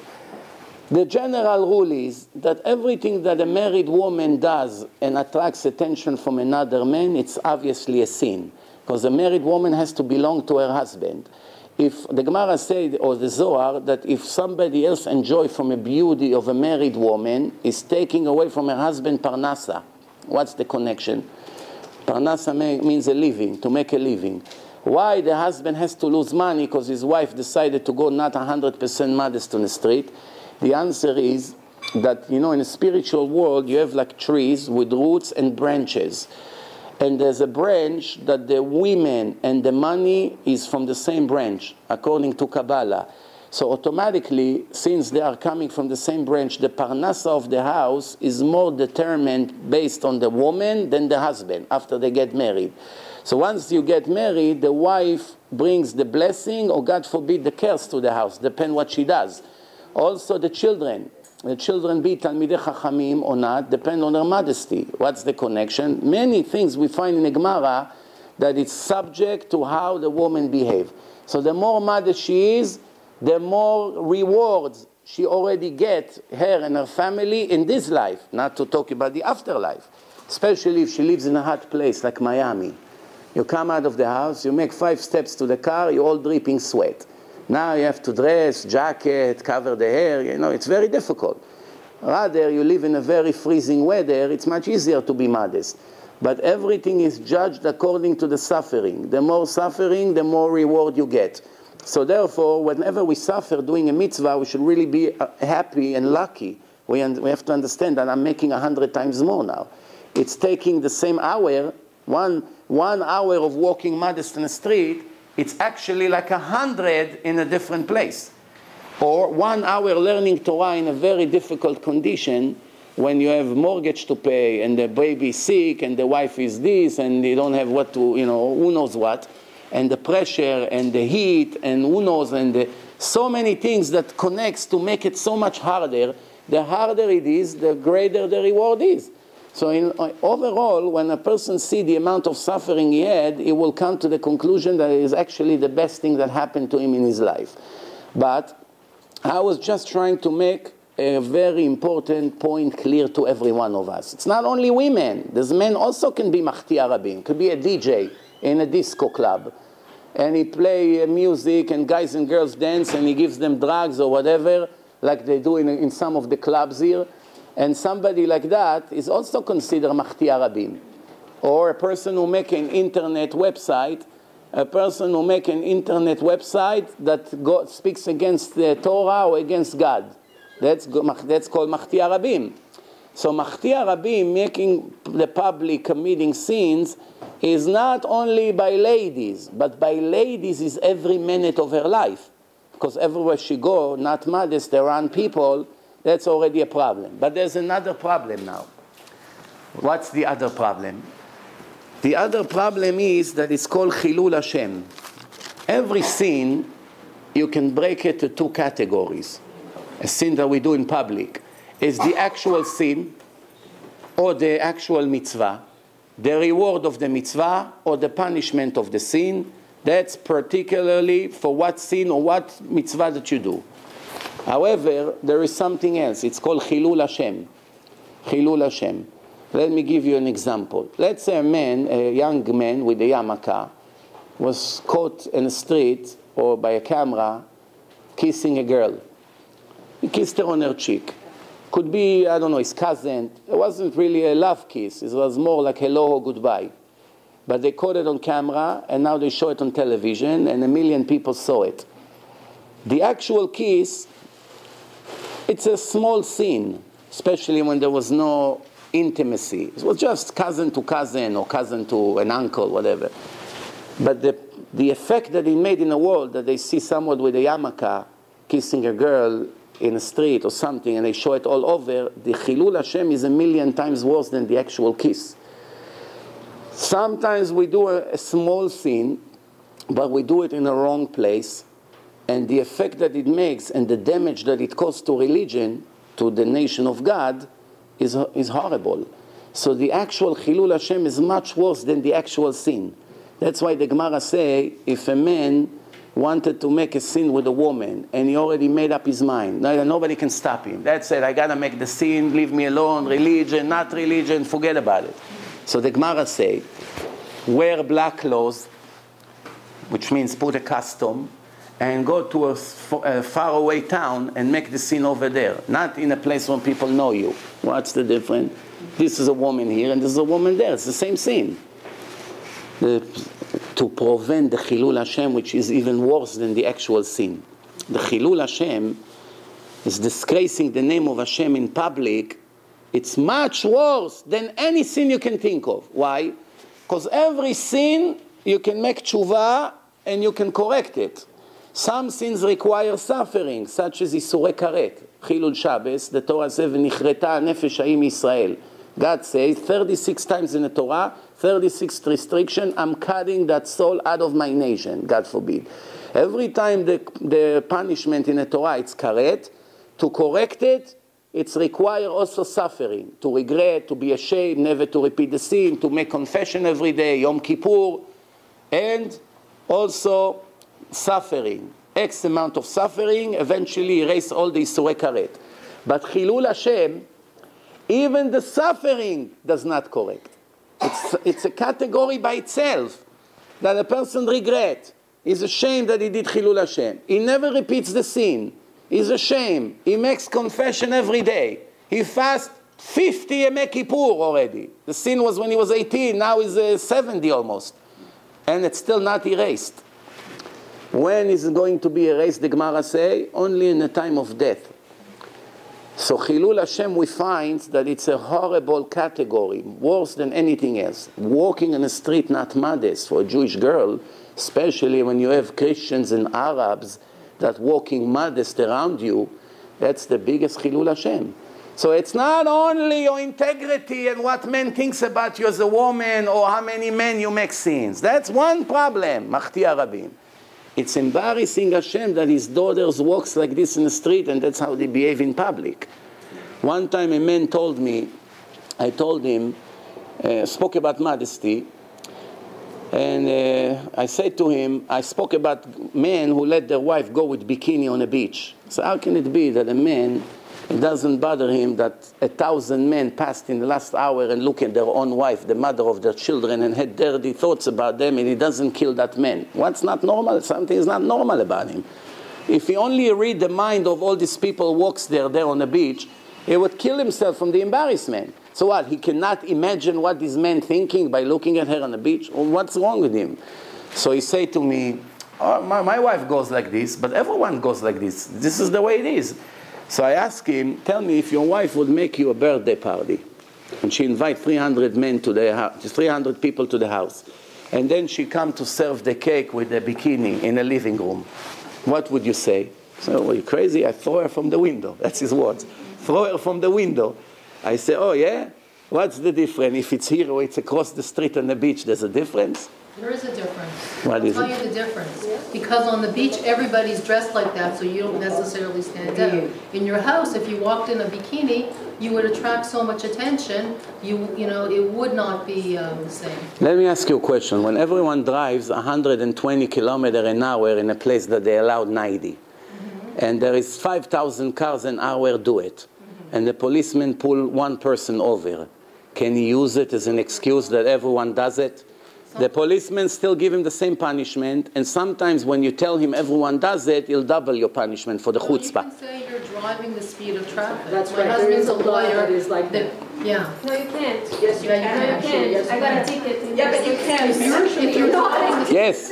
The general rule is that everything that a married woman does and attracts attention from another man, it's obviously a sin. Because a married woman has to belong to her husband. If the Gemara said, or the Zohar, that if somebody else enjoys from a beauty of a married woman, is taking away from her husband parnasa. What's the connection? Parnasa means a living, to make a living. Why the husband has to lose money because his wife decided to go not 100% modest on the street? The answer is that, in a spiritual world, you have like trees with roots and branches. And there's a branch that the women and the money is from the same branch, according to Kabbalah. So automatically, since they are coming from the same branch, the parnasa of the house is more determined based on the woman than the husband after they get married. So once you get married, the wife brings the blessing or, God forbid, the curse to the house, depend what she does. Also the children. The children be Talmidei Chachamim or not, depend on their modesty. What's the connection? Many things we find in the Gemara that it's subject to how the woman behaves. So the more modest she is, the more rewards she already gets, her and her family, in this life, not to talk about the afterlife. Especially if she lives in a hot place like Miami. You come out of the house, you make 5 steps to the car, you're all dripping sweat. Now you have to dress, jacket, cover the hair, it's very difficult. Rather, you live in a very freezing weather, it's much easier to be modest. But everything is judged according to the suffering. The more suffering, the more reward you get. So therefore, whenever we suffer doing a mitzvah, we should really be happy and lucky. We have to understand that I'm making 100 times more now. It's taking the same hour, one hour of walking modest in the street, it's actually like 100 in a different place. Or 1 hour learning Torah in a very difficult condition when you have mortgage to pay and the baby is sick and the wife is this and you don't have what to, who knows what. And the pressure and the heat and who knows and so many things that connects to make it so much harder. The harder it is, the greater the reward is. So overall, when a person sees the amount of suffering he had, he will come to the conclusion that it is actually the best thing that happened to him in his life. But I was just trying to make a very important point clear to every one of us. It's not only women. There's men also can be Mahtia Rabin, could be a DJ in a disco club. And he play music and guys and girls dance and he gives them drugs or whatever, like they do in some of the clubs here. And somebody like that is also considered Mahtia Rabin. Or a person who make an internet website, that speaks against the Torah or against God. That's called Mahtia Rabin. So Mahtia Rabin, making the public committing sins, is not only by ladies, but by ladies is every minute of her life. Because everywhere she go, not modest, around people, that's already a problem. But there's another problem now. What's the other problem? The other problem is that it's called Chilul Hashem. Every sin, you can break it to 2 categories. A sin that we do in public is the actual sin or the actual mitzvah, the reward of the mitzvah or the punishment of the sin. That's particularly for what sin or what mitzvah that you do. However, there is something else. It's called Chilul Hashem. Chilul Hashem. Let me give you an example. Let's say a young man with a yarmulke, was caught in the street or by a camera kissing a girl. He kissed her on her cheek. Could be, his cousin. It wasn't really a love kiss. It was more like hello or goodbye. But they caught it on camera, and now they show it on television, and 1 million people saw it. The actual kiss, it's a small sin, especially when there was no intimacy. It was just cousin to cousin or cousin to an uncle, whatever. But the effect that it made in the world, that they see someone with a yarmulke kissing a girl in a street or something, and they show it all over, the Chilul Hashem is 1,000,000 times worse than the actual kiss. Sometimes we do a small sin, but we do it in the wrong place, and the effect that it makes and the damage that it causes to religion, to the nation of God, is horrible. So the actual Chilul Hashem is much worse than the actual sin. That's why the Gemara say, if a man wanted to make a sin with a woman, and he already made up his mind, nobody can stop him. That's it, I gotta make the sin, leave me alone, religion, not religion, forget about it. So the Gemara say, wear black clothes, which means put a custom, and go to a faraway town and make the sin over there, not in a place where people know you. What's the difference? This is a woman here and this is a woman there. It's the same sin. To prevent the Chilul Hashem, which is even worse than the actual sin. The Chilul Hashem is disgracing the name of Hashem in public. It's much worse than any sin you can think of. Why? Because every sin you can make tshuva and you can correct it. Some sins require suffering, such as Isurei Karet, Chilul Shabbos. The Torah says, "V'nichreta nefesh ha'im Yisrael." God says 36 times in the Torah, 36 restriction, I'm cutting that soul out of my nation, God forbid. Every time the punishment in the Torah, it's karet. To correct it, it's require also suffering, to regret, to be ashamed, never to repeat the sin, to make confession every day, Yom Kippur, and also suffering, X amount of suffering, eventually erase all the Isurei Karet. But Chilul Hashem, even the suffering does not correct. It's a category by itself that a person regret. He's ashamed that he did Chilul Hashem. He never repeats the sin. He's ashamed. He makes confession every day. He fasts 50 Yom Kippur already. The sin was when he was 18. Now he's 70 almost. And it's still not erased. When is it going to be erased, the Gemara say? Only in the time of death. So Chilul Hashem, we find that it's a horrible category, worse than anything else. Walking in the street not modest for a Jewish girl, especially when you have Christians and Arabs that walking modest around you, that's the biggest Chilul Hashem. So it's not only your integrity and what men thinks about you as a woman or how many men you make sins. That's one problem, Machtia Rabim. It's embarrassing Hashem that his daughters walks like this in the street and that's how they behave in public. One time a man told me, I told him, spoke about modesty, and I said to him, I spoke about men who let their wife go with bikini on a beach. So how can it be that a man, it doesn't bother him that 1,000 men passed in the last hour and look at their own wife, the mother of their children, and had dirty thoughts about them, and he doesn't kill that man? What's not normal? Something is not normal about him. If he only read the mind of all these people walks there on the beach, he would kill himself from the embarrassment. So what, he cannot imagine what this man thinking by looking at her on the beach? Well, what's wrong with him? So he said to me, oh, my wife goes like this, but everyone goes like this. This is the way it is. So I asked him, tell me if your wife would make you a birthday party, and she invite 300 men to the house, 300 people to the house, and then she come to serve the cake with the bikini in the living room. What would you say? So, are you crazy? I throw her from the window. That's his words. Throw her from the window. I say, oh yeah? What's the difference? If it's here or it's across the street on the beach, there's a difference? There is a difference. What is it? I'll tell you the difference. Because on the beach, everybody's dressed like that, so you don't necessarily stand out. In your house, if you walked in a bikini, you would attract so much attention, you know, it would not be the same. Let me ask you a question. When everyone drives 120 kilometers an hour in a place that they allow 90, and there is 5,000 cars an hour do it, and the policeman pull one person over, can he use it as an excuse that everyone does it? The policeman still give him the same punishment, and sometimes when you tell him everyone does it, he'll double your punishment for the chutzpah. You can say you're driving the speed of traffic. That's My right. There husband's is a law lawyer that is like that. Yeah. No, you can't. Yes, you Yeah, can. you No, you Actually, yes, can't. I got a ticket. Yeah, but you can. If you're driving the Yes.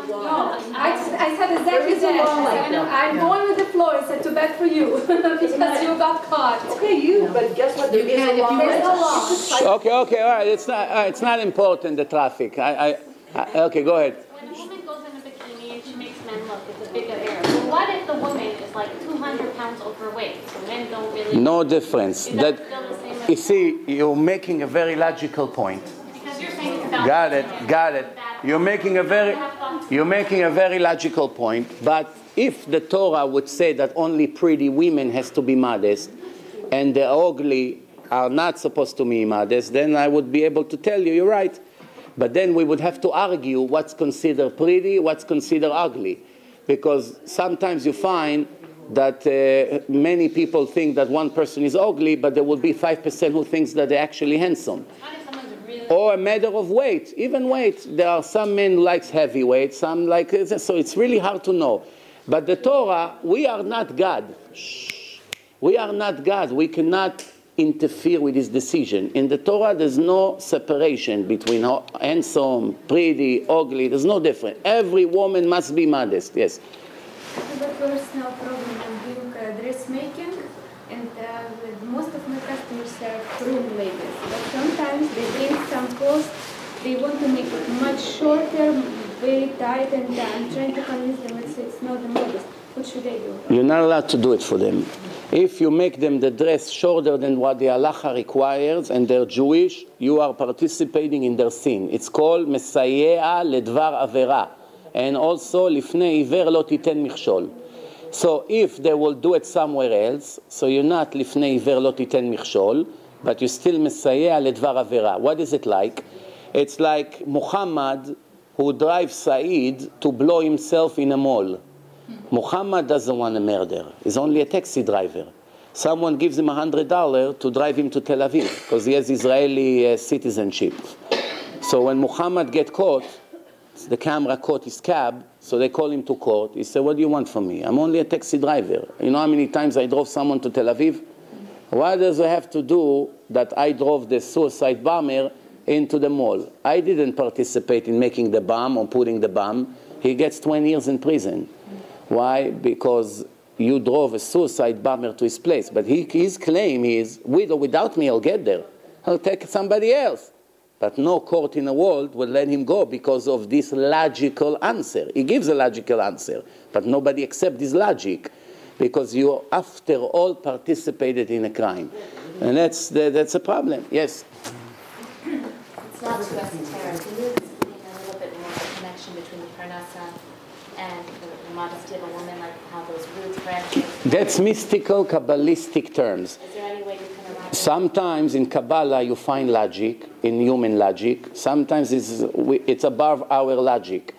No, I said exactly the said, long like I know, that. I'm going with the flow. I said, too bad for you, because you got caught. Okay, you, but guess what? There You is can, a if you law. There's like no law. Okay, all right. It's not important, the traffic. Okay, go ahead. When a woman goes in a bikini and she makes men look, it's a bigger error. So what if the woman is like 200 pounds overweight? So men don't really... No difference. Is that still the same as... You see, you're making a very logical point. Because you're saying it's about... Got it. You're making a very logical point. But if the Torah would say that only pretty women has to be modest, and the ugly are not supposed to be modest, then I would be able to tell you, you're right. But then we would have to argue what's considered pretty, what's considered ugly. Because sometimes you find that many people think that one person is ugly, but there will be 5% who thinks that they're actually handsome. What if someone's really... Or a matter of weight, even weight. There are some men who likes heavy weight, some like, so it's really hard to know. But the Torah, we are not God. Shh. We are not God. We cannot interfere with his decision. In the Torah, there's no separation between handsome, pretty, ugly. There's no difference. Every woman must be modest. Yes. I have a personal problem in doing dressmaking, and most of my customers are Frum ladies. But sometimes they bring some clothes, they want to make it much shorter, very tight, and I'm trying to convince them it's not the modest. What should I do? You're not allowed to do it for them. If you make them the dress shorter than what the halacha requires and they're Jewish, you are participating in their sin. It's called Mesayea ledvar avera. And also, Lifnei iver lo titen michshol. So if they will do it somewhere else, so you're not Lifnei iver lo titen michshol, but you still Mesayea ledvar avera. What is it like? It's like Muhammad who drives Said to blow himself in a mall. Muhammad doesn't want to murder. He's only a taxi driver. Someone gives him $100 to drive him to Tel Aviv because he has Israeli citizenship. So when Muhammad get caught, the camera caught his cab, so they call him to court. He said, what do you want from me? I'm only a taxi driver. You know how many times I drove someone to Tel Aviv? What does it have to do that I drove the suicide bomber into the mall? I didn't participate in making the bomb or putting the bomb. He gets 20 years in prison. Why? Because you drove a suicide bomber to his place. But his claim is, with or without me, I'll get there. I'll take somebody else. But no court in the world will let him go because of this logical answer. He gives a logical answer, but nobody accepts this logic because you, after all, participated in a crime. And that's a problem. Yes? It's not too esoteric. Can you explain a little bit more the connection between the parnasa and the modesty of a woman, like how those roots branches? That's mystical, Kabbalistic terms. Is there any way you can arrive? Sometimes in Kabbalah you find logic, in human logic. Sometimes it's above our logic.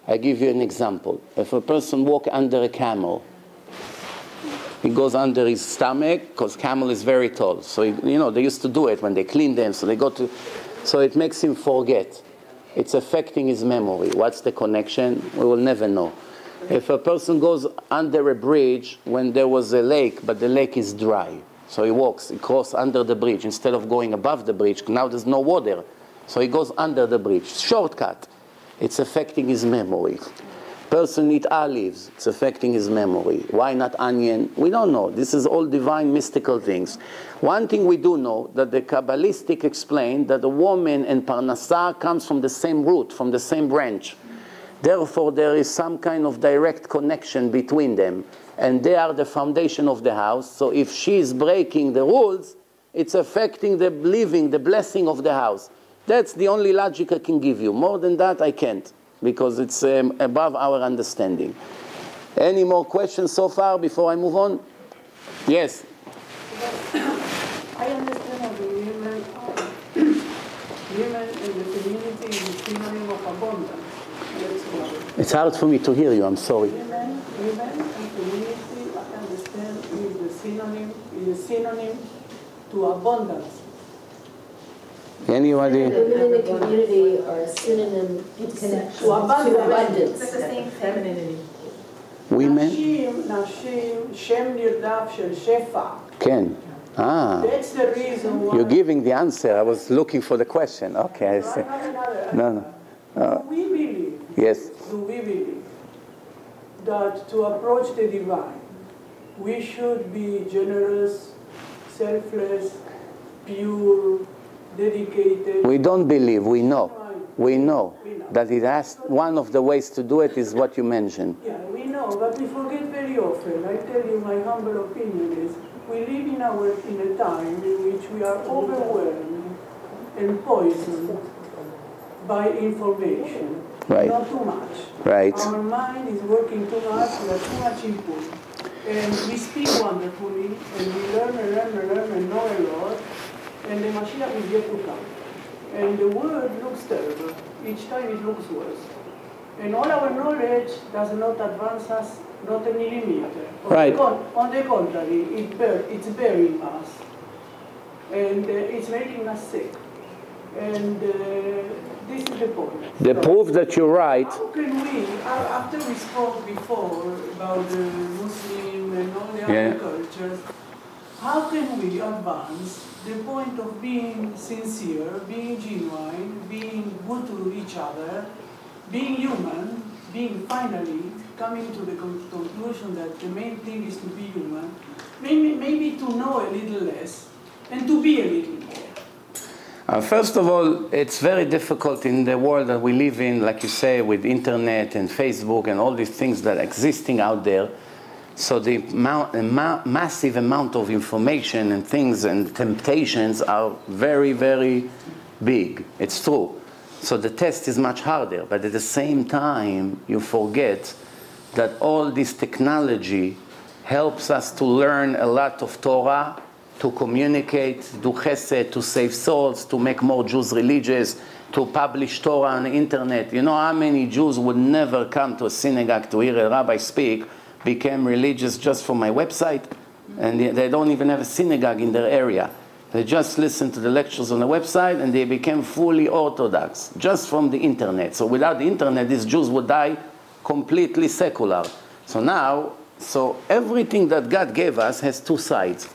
I give you an example. If a person walks under a camel, he goes under his stomach because camel is very tall. So, they used to do it when they clean them. So it makes him forget. It's affecting his memory. What's the connection? We will never know. If a person goes under a bridge when there was a lake, but the lake is dry, so he crosses under the bridge instead of going above the bridge. Now there's no water, so he goes under the bridge. Shortcut. It's affecting his memory. Person eat olives. It's affecting his memory. Why not onion? We don't know. This is all divine mystical things. One thing we do know, that the Kabbalistic explain that the woman and Parnassah comes from the same root, from the same branch. Therefore, there is some kind of direct connection between them. And they are the foundation of the house. So if she is breaking the rules, it's affecting the living, the blessing of the house. That's the only logic I can give you. More than that, I can't, because it's above our understanding. Any more questions so far before I move on? Yes? I understand that the women in the community is a synonym of abundance. It's hard for me to hear you, I'm sorry. Women and community, I understand, is a synonym to abundance. Anybody? Women in the community are a synonym to abundance. It's the same femininity. Women? נשים, שם נרדף של שפע. כן. That's the reason why. You're giving the answer. I was looking for the question. Okay, I see. No. Do we believe? Yes. Do we believe that to approach the divine, we should be generous, selfless, pure, dedicated. We don't believe, we know. We know that it has, one of the ways to do it is what you mentioned. Yeah, we know, but we forget very often. I tell you, my humble opinion is, we live in a time in which we are overwhelmed and poisoned by information. Right. Not too much. Right. Our mind is working too much, we have too much input. And we speak wonderfully, and we learn and know a lot, and the Mashiach is yet to come. And the world looks terrible. Each time it looks worse. And all our knowledge does not advance us, not a millimeter. Right. On the contrary, it's burying us. And it's making us sick. And this is the point. The proof that you're right. How can we, after we spoke before about the Muslim and all the other cultures, how can we advance the point of being sincere, being genuine, being good to each other, being human, being finally coming to the conclusion that the main thing is to be human, maybe to know a little less and to be a little more? First of all, it's very difficult in the world that we live in, like you say, with internet and Facebook and all these things that are existing out there. So the massive amount of information and things and temptations are very, very big. It's true. So the test is much harder. But at the same time, you forget that all this technology helps us to learn a lot of Torah, to communicate, to do chesed, to save souls, to make more Jews religious, to publish Torah on the internet. You know how many Jews would never come to a synagogue to hear a rabbi speak, became religious just from my website, and they don't even have a synagogue in their area. They just listen to the lectures on the website and they became fully Orthodox, just from the internet. So without the internet, these Jews would die completely secular. So now, everything that God gave us has two sides.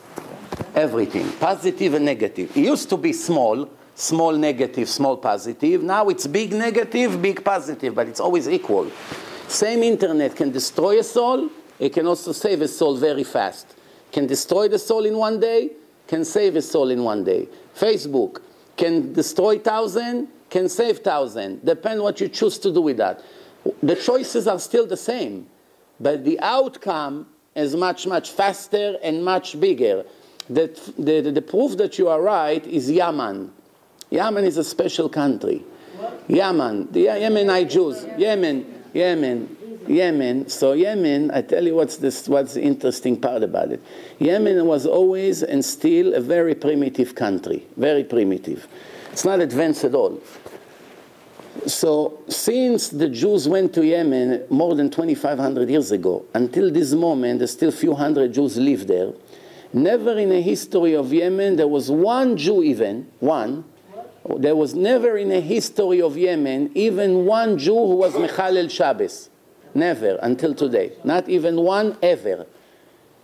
Everything, positive and negative. It used to be small negative, small positive. Now it's big negative, big positive, but it's always equal. Same internet can destroy a soul, it can also save a soul very fast. Can destroy the soul in one day, can save a soul in one day. Facebook can destroy 1,000, can save 1,000. Depends what you choose to do with that. The choices are still the same, but the outcome is much, much faster and much bigger. The proof that you are right is Yemen. Yemen is a special country. Yemen, the Yemenite Jews. Yemen. So Yemen, I tell you what's the interesting part about it. Yemen was always and still a very primitive country. Very primitive. It's not advanced at all. So since the Jews went to Yemen more than 2,500 years ago, until this moment, there's still a few hundred Jews live there. Never in the history of Yemen, there was one Jew even, one. There was never in the history of Yemen even one Jew who was Mechalel Shabbos. Never, until today. Not even one ever.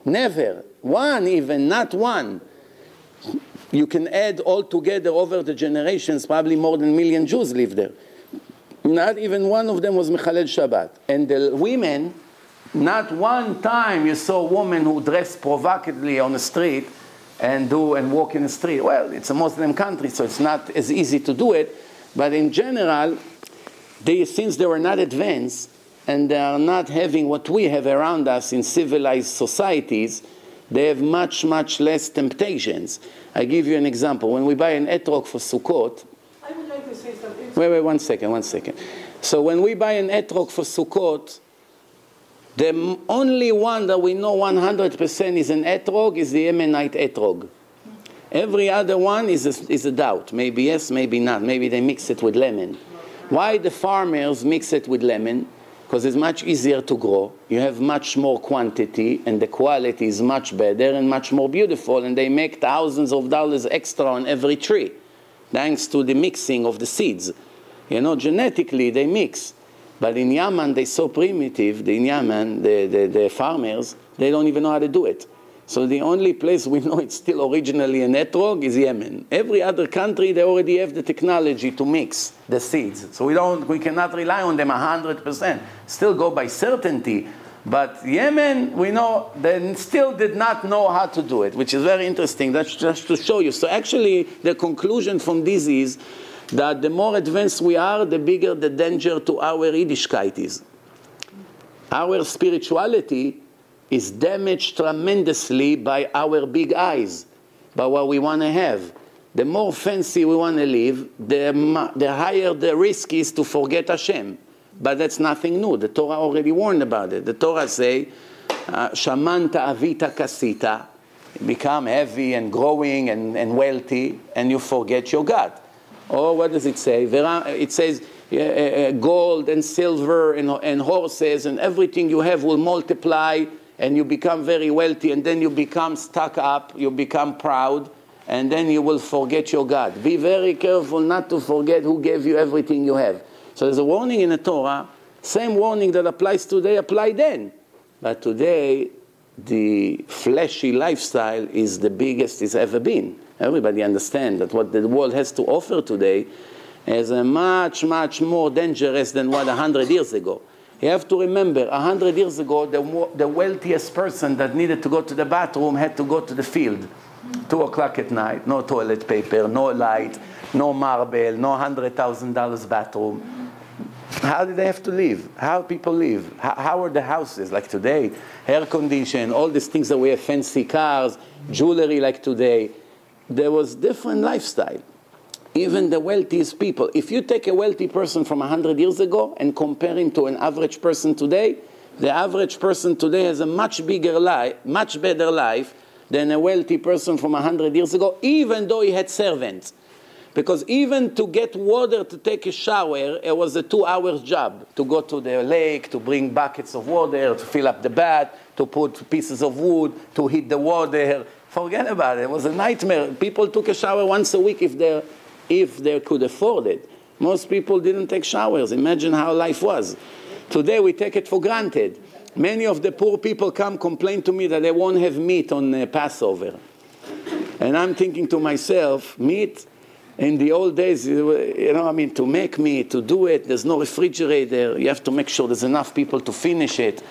Never. One even, not one. You can add all together over the generations, probably more than 1 million Jews live there. Not even one of them was Mechalel Shabbat. And the women, not one time you saw a woman who dressed provocatively on the street and walk in the street. Well, it's a Muslim country, so it's not as easy to do it. But in general, since they were not advanced, and they are not having what we have around us in civilized societies, they have much, much less temptations. I give you an example. When we buy an etrog for Sukkot, I would like to say something. Wait, one second. So when we buy an etrog for Sukkot, the only one that we know 100% is an etrog is the Yemenite etrog. Every other one is a doubt. Maybe yes, maybe not. Maybe they mix it with lemon. Why the farmers mix it with lemon? Because it's much easier to grow. You have much more quantity, and the quality is much better and much more beautiful, and they make thousands of dollars extra on every tree, thanks to the mixing of the seeds. You know, genetically they mix. But in Yemen, they're so primitive, in Yemen, the farmers, they don't even know how to do it. So the only place we know it's still originally an etrog is Yemen. Every other country, they already have the technology to mix the seeds. So we cannot rely on them 100%. Still go by certainty, But Yemen, we know, they still did not know how to do it, which is very interesting. That's just to show you. So actually, the conclusion from this is that the more advanced we are, the bigger the danger to our Yiddishkeit is. Our spirituality is damaged tremendously by our big eyes, by what we want to have. The more fancy we want to live, the higher the risk is to forget Hashem. But that's nothing new. The Torah already warned about it. The Torah say, Shamanta avita kasita, become heavy and growing and wealthy, and you forget your God. Or what does it say? It says, gold and silver and horses and everything you have will multiply, and you become very wealthy, and then you become stuck up, you become proud, and then you will forget your God. Be very careful not to forget who gave you everything you have. So there's a warning in the Torah, same warning that applies today, apply then. But today, the fleshy lifestyle is the biggest it's ever been. Everybody understands that what the world has to offer today is a much, much more dangerous than what 100 years ago. You have to remember, 100 years ago, the wealthiest person that needed to go to the bathroom had to go to the field. 2 o'clock at night, no toilet paper, no light, no marble, no $100,000 bathroom. How did they have to live? How people live? How are the houses like today? Air condition, all these things that we have, fancy cars, jewelry like today. There was different lifestyle. Even the wealthiest people. If you take a wealthy person from 100 years ago and compare him to an average person today, the average person today has a much bigger life, much better life than a wealthy person from 100 years ago, even though he had servants. Because even to get water to take a shower, it was a 2-hour job. To go to the lake, to bring buckets of water, to fill up the bath, to put pieces of wood, to heat the water. Forget about it. It was a nightmare. People took a shower once a week if they could afford it. Most people didn't take showers. Imagine how life was. Today we take it for granted. Many of the poor people come complain to me that they won't have meat on Passover. And I'm thinking to myself, meat? In the old days, to make meat, to do it, there's no refrigerator. You have to make sure there's enough people to finish it.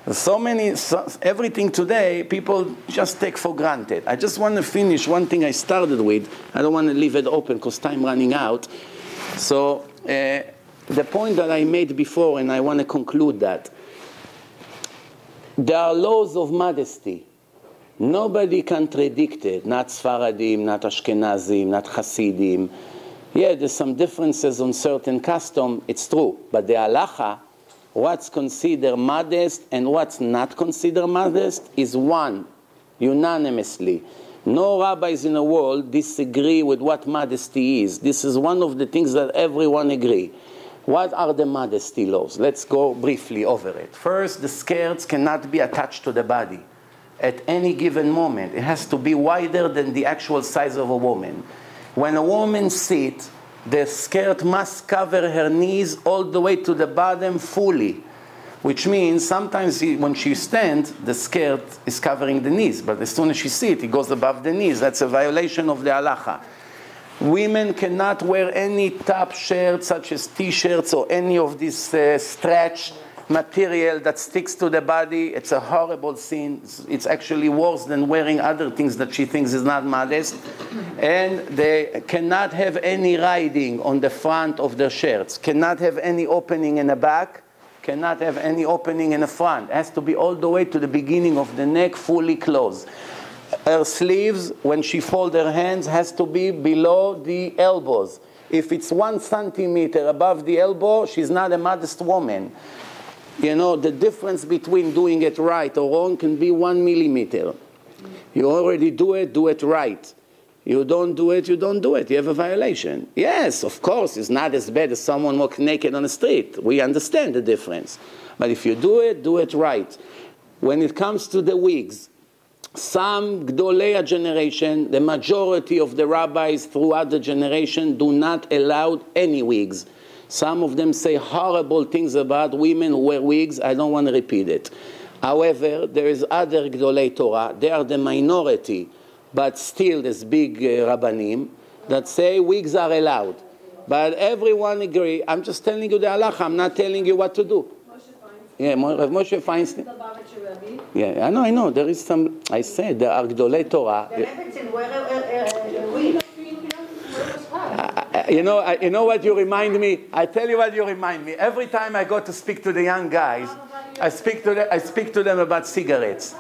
Everything today, people just take for granted. I just want to finish one thing I started with. I don't want to leave it open because time running out. So the point that I made before, and I want to conclude that, there are laws of modesty. Nobody contradicts it, not Sfaradim, not Ashkenazim, not Hasidim. Yeah, there's some differences on certain custom, it's true. But the halacha, what's considered modest and what's not considered modest is one, unanimously. No rabbis in the world disagree with what modesty is. This is one of the things that everyone agree. What are the modesty laws? Let's go briefly over it. First, the skirts cannot be attached to the body at any given moment. It has to be wider than the actual size of a woman. When a woman sits, the skirt must cover her knees all the way to the bottom fully, which means sometimes when she stands, the skirt is covering the knees, but as soon as she sits, it goes above the knees. That's a violation of the halacha. Women cannot wear any top shirts such as t-shirts or any of this stretch material that sticks to the body. It's a horrible sin. It's actually worse than wearing other things that she thinks is not modest. And they cannot have any riding on the front of their shirts, cannot have any opening in the back, cannot have any opening in the front. It has to be all the way to the beginning of the neck, fully closed. Her sleeves, when she folds her hands, has to be below the elbows. If it's 1 centimeter above the elbow, she's not a modest woman. You know, the difference between doing it right or wrong can be 1 millimeter. You already do it right. You don't do it, you don't do it. You have a violation. Yes, of course, it's not as bad as someone walking naked on the street. We understand the difference. But if you do it right. When it comes to the wigs, some Gdolei generation, the majority of the rabbis throughout the generation do not allow any wigs. Some of them say horrible things about women who wear wigs. I don't want to repeat it. However, there is other Gdolei Torah. They are the minority, but still there's big Rabbanim that say wigs are allowed. But everyone agree. I'm just telling you the halacha. I'm not telling you what to do. Moshe finds Yeah, Rav Moshe Feinstein. Yeah, I know. There is some, I said, there are Gdolei Torah. You know what you remind me? I tell you what you remind me. Every time I go to speak to the young guys, I speak to them about cigarettes.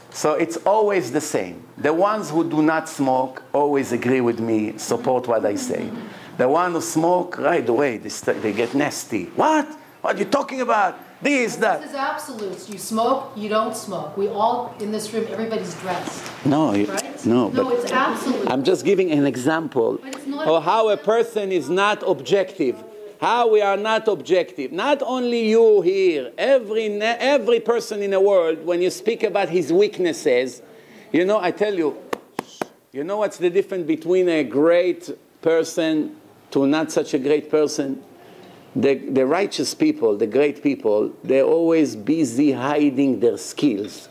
So it's always the same. The ones who do not smoke always agree with me, support what I say. The ones who smoke, right away, they get nasty. What? What are you talking about? This, that. This is absolutes. You smoke, you don't smoke. We all, in this room, everybody's dressed. No, right? No, it's absolute. I'm just giving an example of how a person is not objective. How we are not objective. Not only you here, every person in the world, when you speak about his weaknesses, you know, I tell you, you know what's the difference between a great person to not such a great person? The righteous people, the great people, they're always busy hiding their skills.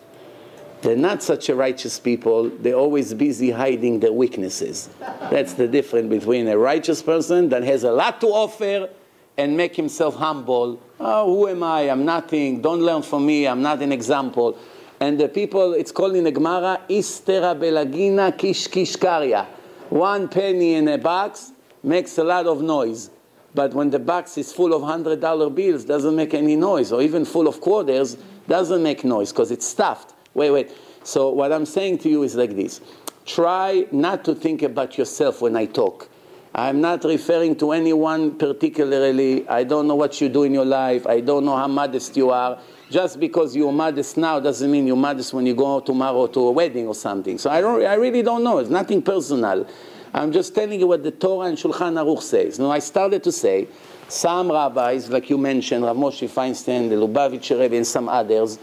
They're not such a righteous people, they're always busy hiding their weaknesses. That's the difference between a righteous person that has a lot to offer and make himself humble. Oh, who am I? I'm nothing. Don't learn from me. I'm not an example. And the people, it's called in the Gemara, Istera belagina kish kish karya. 1 penny in a box makes a lot of noise. But when the box is full of $100 bills, doesn't make any noise. Or even full of quarters, doesn't make noise because it's stuffed. Wait. So what I'm saying to you is like this. Try not to think about yourself when I talk. I'm not referring to anyone particularly. I don't know what you do in your life. I don't know how modest you are. Just because you're modest now doesn't mean you're modest when you go tomorrow to a wedding or something. So I really don't know. It's nothing personal. I'm just telling you what the Torah and Shulchan Aruch says. Now I started to say, some rabbis, like you mentioned, Rav Moshe Feinstein, the Lubavitcher Rebbe, and some others,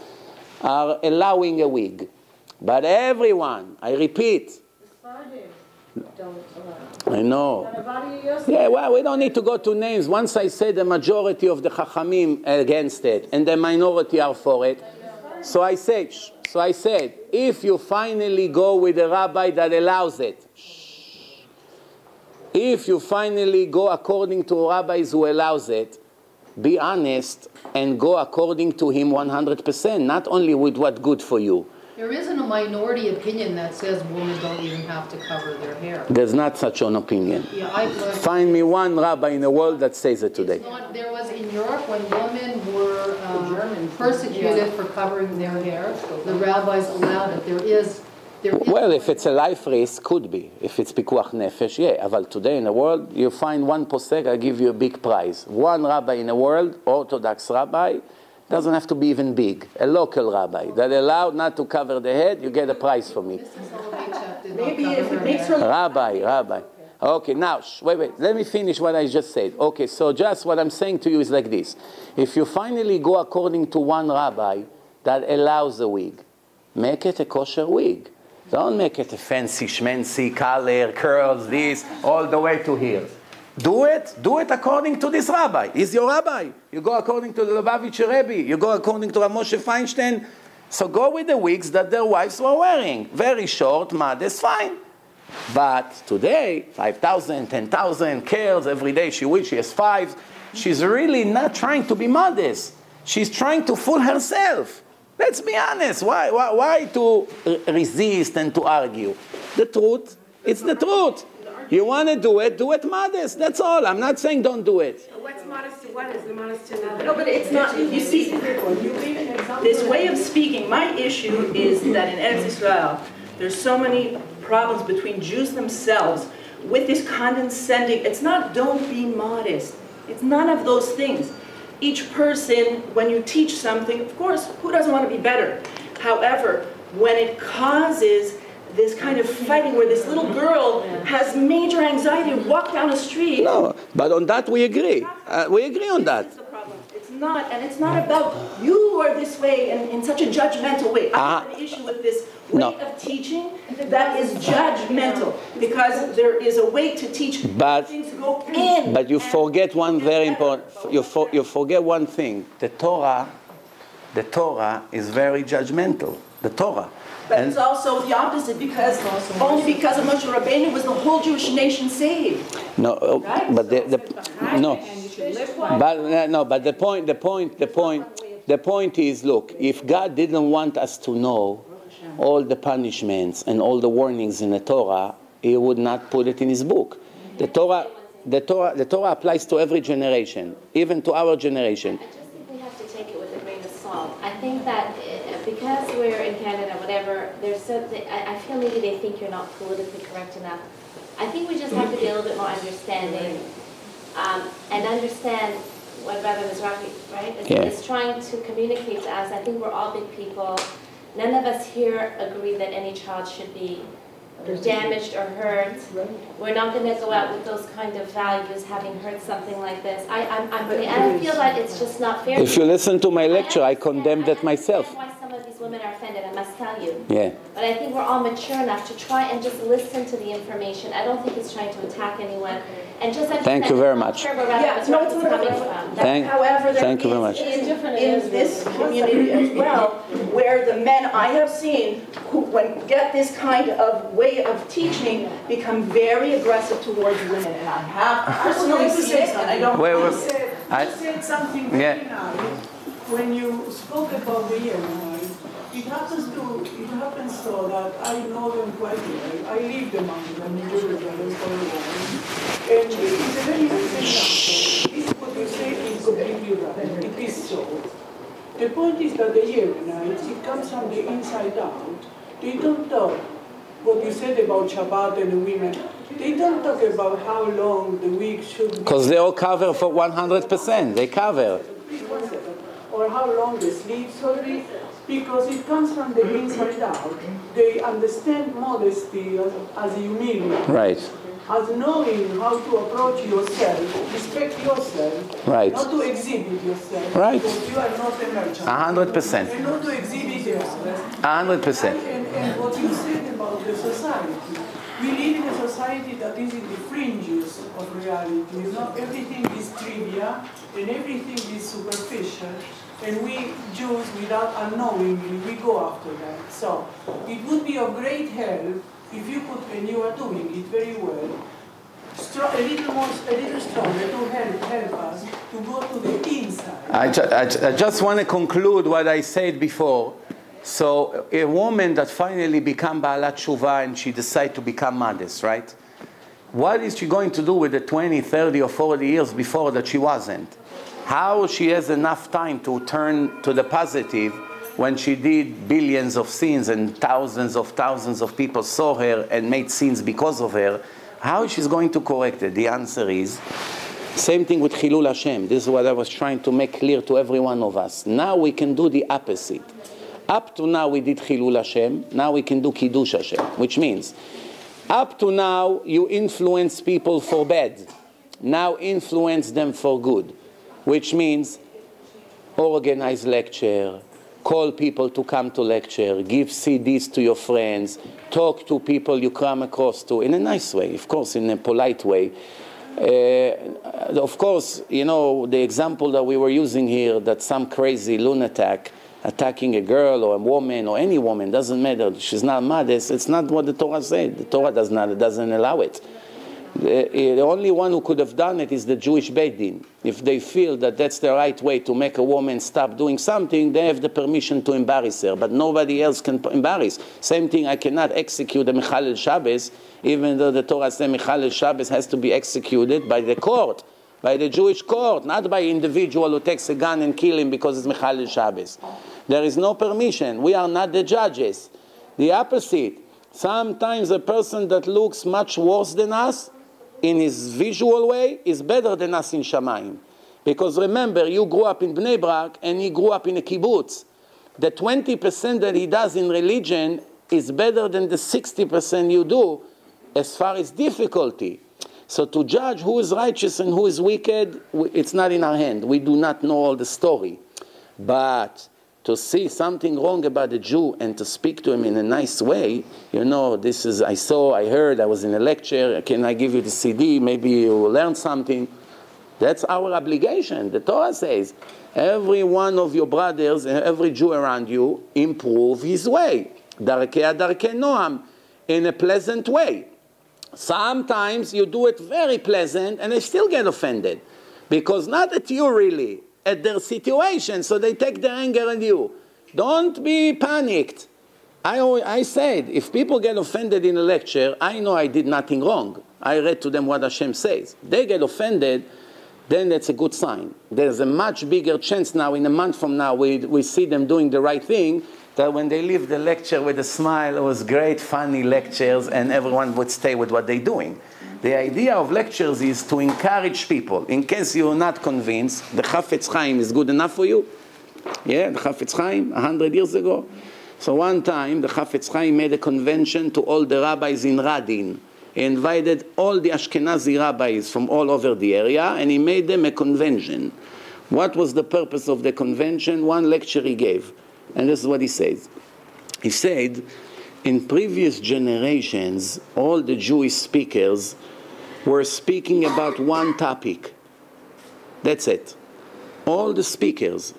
are allowing a wig. But everyone, I repeat, I know. Yeah, well, we don't need to go to names. Once I said the majority of the Chachamim against it, and the minority are for it. So I said, if you finally go with a rabbi that allows it, if you finally go according to rabbis who allows it, be honest and go according to him 100%, not only with what's good for you. There isn't a minority opinion that says women don't even have to cover their hair. There's not such an opinion. Yeah, Find me one rabbi in the world that says it today. There was in Europe when women were persecuted for covering their hair, the rabbis allowed it. Well, if it's a life risk, could be. If it's pikuach nefesh, yeah. But today in the world, you find one posek, I give you a big prize. One rabbi in the world, Orthodox rabbi, doesn't have to be even big. A local rabbi that allowed not to cover the head, you get a prize for me. Maybe if it makes her... Rabbi. Okay, now, wait. Let me finish what I just said. Okay, so just what I'm saying to you is like this. If you finally go according to one rabbi that allows a wig, make it a kosher wig. Don't make it a fancy, schmancy, color, curls, this, all the way to here. Do it according to this rabbi. He's your rabbi. You go according to the Lubavitcher Rebbe. You go according to Rav Moshe Feinstein. So go with the wigs that their wives were wearing. Very short, modest, fine. But today, 5,000, 10,000, curls every day. She has 5. She's really not trying to be modest. She's trying to fool herself. Let's be honest. Why to resist and to argue? The truth, it's the truth. You want to do it modest. That's all. I'm not saying don't do it. What's modest to what is the modest to another? No, but it's not. You see, this way of speaking, my issue is that in Eretz Israel, there's so many problems between Jews themselves with this condescending. It's not don't be modest. It's none of those things. Each person, when you teach something, of course, who doesn't want to be better? However, when it causes this kind of fighting where this little girl has major anxiety to walk down the street. No, but on that we agree. We agree on that. This is the problem. It's not, and it's not about you are this way and in such a judgmental way. I have an issue with this way of teaching that is judgmental because there is a way to teach things go in. But you forget one very important. You forget one thing. The Torah is very judgmental. The Torah. But it's also the opposite because only because of Moshe Rabbeinu was the whole Jewish nation saved. No, right? but the point. The point is, look, if God didn't want us to know all the punishments and all the warnings in the Torah, He would not put it in His book. The Torah applies to every generation, even to our generation. I just think we have to take it with a grain of salt. I think that because we're in Canada, whatever, I feel maybe they think you're not politically correct enough. I think we just have to be a little bit more understanding and understand what Rabbi Mizrachi, right, is trying to communicate to us. I think we're all big people. None of us here agree that any child should be damaged or hurt. We're not going to go out with those kind of values, having heard something like this. I feel that it's just not fair. If you listen to my lecture, I condemned that myself. Why some of these women are offended, I must tell you. Yeah. But I think we're all mature enough to try and just listen to the information. I don't think it's trying to attack anyone. And just thank you very much. However, there thank you very much. In this community as well, where the men I have seen who get this kind of way of teaching become very aggressive towards women, and I have personally seen it, and I don't. I said something very nice when you spoke about the Yemenite. It happens so that I know them quite well. I lived among them in Jerusalem for a while. And it's a very nice example. This is what you say is completely right. It is so. The point is that the Yemenites, it comes from the inside out. They don't talk what you said about Shabbat and the women. They don't talk about how long the week should be. Because they all cover for 100%. They cover. Or how long they sleep, sorry. Because it comes from the inside out. They understand modesty as humility. Right. As knowing how to approach yourself, respect yourself, right. Not to exhibit yourself. Right. Because you are not a merchant. 100%. And not to exhibit yourself. 100%. And what you said about the society. We live in a society that is in the fringes of reality. You know, everything is trivia and everything is superficial. And we Jews, without unknowingly, we go after that. So it would be of great help if you could, and you are doing it very well, a little stronger to help us to go to the inside. I just want to conclude what I said before. So a woman that finally become Ba'alat Shuvah and she decide to become modest, right? What is she going to do with the 20, 30 or 40 years before that she wasn't? How she has enough time to turn to the positive when she did billions of sins and thousands of people saw her and made sins because of her? How she's going to correct it? The answer is, same thing with Chilul Hashem. This is what I was trying to make clear to every one of us. Now we can do the opposite. Up to now we did Chilul Hashem, now we can do Kiddush Hashem, which means, up to now you influence people for bad, now influence them for good. Which means organize lecture, call people to come to lecture, give CDs to your friends, talk to people you come across to in a nice way, of course, in a polite way. Of course, you know, the example that we were using here, that some crazy lunatic attacking a girl or a woman or any woman, doesn't matter, she's not modest, it's not what the Torah said. The Torah doesn't allow it. The only one who could have done it is the Jewish Beit Din. If they feel that that's the right way to make a woman stop doing something, they have the permission to embarrass her, but nobody else can embarrass. Same thing, I cannot execute a Mechalel Shabbos, even though the Torah says Mechalel Shabbos has to be executed by the court, by the Jewish court, not by an individual who takes a gun and kill him because it's Mechalel Shabbos. There is no permission. We are not the judges. The opposite. Sometimes a person that looks much worse than us, in his visual way, is better than us in Shamayim. Because remember, you grew up in Bnei Brak and he grew up in a kibbutz. The 20% that he does in religion is better than the 60% you do as far as difficulty. So to judge who is righteous and who is wicked, it's not in our hand. We do not know all the story. But to see something wrong about a Jew and to speak to him in a nice way, you know, this is, I heard, I was in a lecture, can I give you the CD, maybe you will learn something. That's our obligation. The Torah says, every one of your brothers and every Jew around you, improve his way. Darkei darkei noam, in a pleasant way. Sometimes you do it very pleasant and they still get offended. Because not that you really, at their situation, so they take their anger on you. Don't be panicked. I said, if people get offended in a lecture, I know I did nothing wrong. I read to them what Hashem says. They get offended, then that's a good sign. There's a much bigger chance now, in a month from now, we see them doing the right thing, that when they leave the lecture with a smile, it was great, funny lectures, and everyone would stay with what they're doing. The idea of lectures is to encourage people. In case you're not convinced, the Chafetz Chaim is good enough for you. Yeah, the Chafetz Chaim, 100 years ago. So one time, the Chafetz Chaim made a convention to all the rabbis in Radin. He invited all the Ashkenazi rabbis from all over the area, and he made them a convention. What was the purpose of the convention? One lecture he gave. And this is what he says. He said, in previous generations, all the Jewish speakers were speaking about one topic. That's it. All the speakers,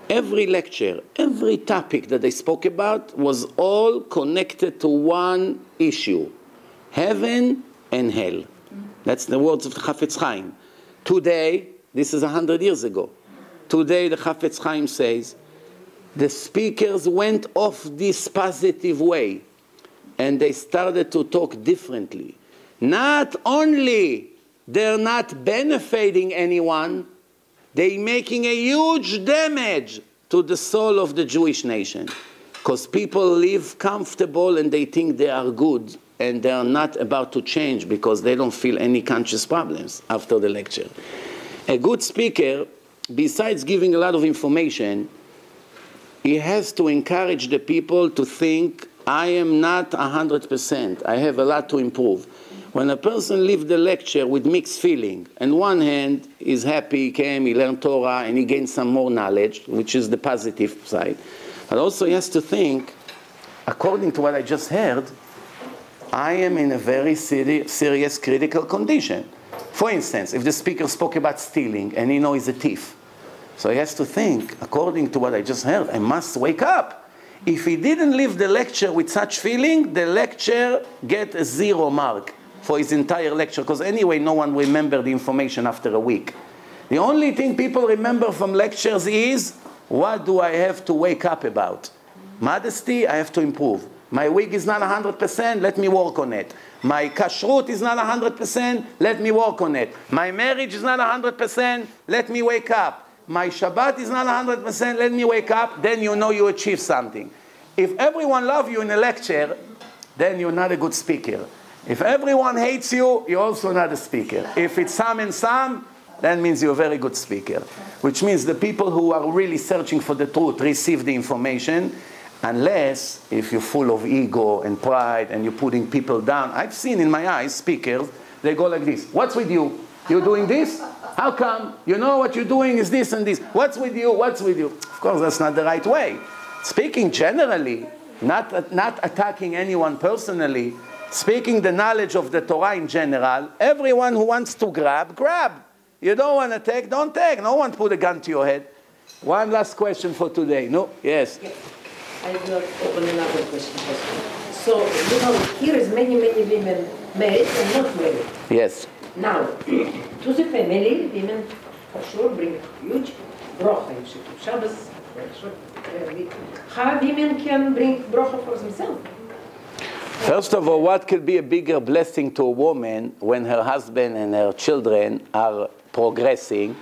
every lecture, every topic that they spoke about was all connected to one issue. Heaven and hell. That's the words of the Chafetz Chaim. Today, this is 100 years ago. Today, the Chafetz Chaim says, the speakers went off this positive way and they started to talk differently. Not only they're not benefiting anyone, they're making a huge damage to the soul of the Jewish nation. Because people live comfortable and they think they are good and they are not about to change because they don't feel any conscious problems after the lecture. A good speaker, besides giving a lot of information, he has to encourage the people to think, I am not 100%. I have a lot to improve. When a person leaves the lecture with mixed feeling, on one hand, he's happy, he came, he learned Torah, and he gained some more knowledge, which is the positive side. But also he has to think, according to what I just heard, I am in a very serious critical condition. For instance, if the speaker spoke about stealing, and he knows he's a thief, so he has to think, according to what I just heard, I must wake up. If he didn't leave the lecture with such feeling, the lecture get a 0 mark for his entire lecture, because anyway, no one remembers the information after a week. The only thing people remember from lectures is, what do I have to wake up about? Modesty, I have to improve. My wig is not 100%, let me work on it. My kashrut is not 100%, let me work on it. My marriage is not 100%, let me wake up. My Shabbat is not 100%, let me wake up, then you know you achieved something. If everyone loves you in a lecture, then you're not a good speaker. If everyone hates you, you're also not a speaker. If it's some and some, that means you're a very good speaker. Which means the people who are really searching for the truth receive the information, unless if you're full of ego and pride and you're putting people down. I've seen in my eyes speakers, they go like this. What's with you? You're doing this? How come? You know what you're doing is this and this. What's with you? What's with you? Of course, that's not the right way. Speaking generally, not attacking anyone personally, speaking the knowledge of the Torah in general, everyone who wants to grab, grab. You don't want to take, don't take. No one put a gun to your head. One last question for today. No? Yes? I will open another question. So, you know, here is many women married and not married. Yes. Now, to the family, women for sure bring huge brocha. Shabbos, how women can bring brocha for themselves? First of all, what could be a bigger blessing to a woman when her husband and her children are progressing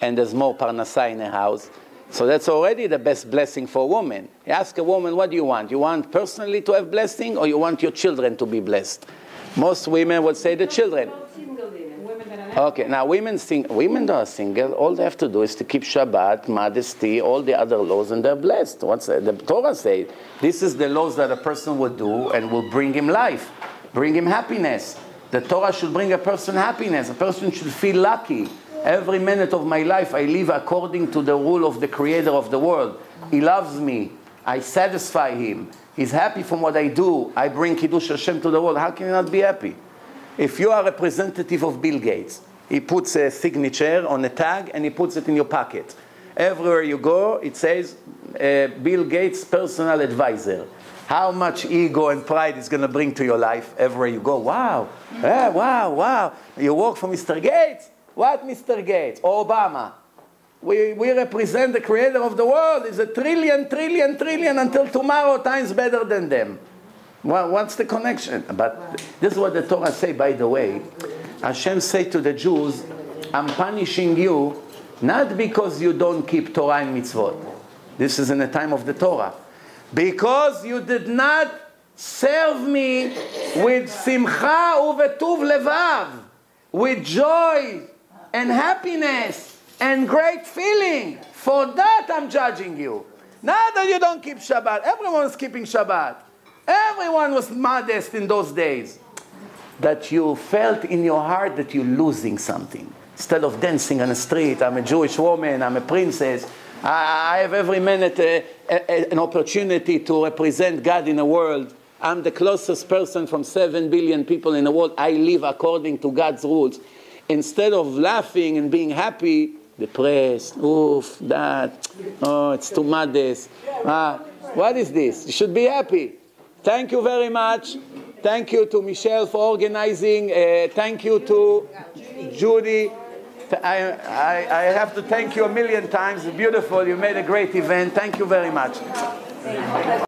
and there's more parnasah in the house? So that's already the best blessing for a woman. You ask a woman, what do you want? You want personally to have blessing, or you want your children to be blessed? Most women would say the children. Okay, now women that are single, all they have to do is to keep Shabbat, modesty, all the other laws, and they're blessed. What's the Torah say? This is the laws that a person would do and will bring him life, bring him happiness. The Torah should bring a person happiness. A person should feel lucky. Every minute of my life, I live according to the rule of the Creator of the world. He loves me. I satisfy Him. He's happy from what I do. I bring Kiddush Hashem to the world. How can you not be happy? If you are a representative of Bill Gates, he puts a signature on a tag and he puts it in your pocket. Everywhere you go, it says, Bill Gates, personal advisor. How much ego and pride is going to bring to your life everywhere you go. Wow. Wow. You work for Mr. Gates? What Mr. Gates? Or Obama? We represent the creator of the world. It's a trillion until tomorrow times better than them. Well, what's the connection? But this is what the Torah say, by the way. Hashem say to the Jews, I'm punishing you not because you don't keep Torah and mitzvot. This is in the time of the Torah. Because you did not serve me with simcha uvetuv levav, with joy and happiness and great feeling. For that I'm judging you. Not that you don't keep Shabbat. Everyone was keeping Shabbat. Everyone was modest in those days. That you felt in your heart that you're losing something. Instead of dancing on the street, I'm a Jewish woman, I'm a princess, I have every minute an opportunity to represent God in the world. I'm the closest person from 7 billion people in the world. I live according to God's rules. Instead of laughing and being happy, depressed, oof, that, oh, it's too modest. What is this? You should be happy. Thank you very much. Thank you to Michelle for organizing. Thank you to Judy. I have to thank you a million times. Beautiful. You made a great event. Thank you very much.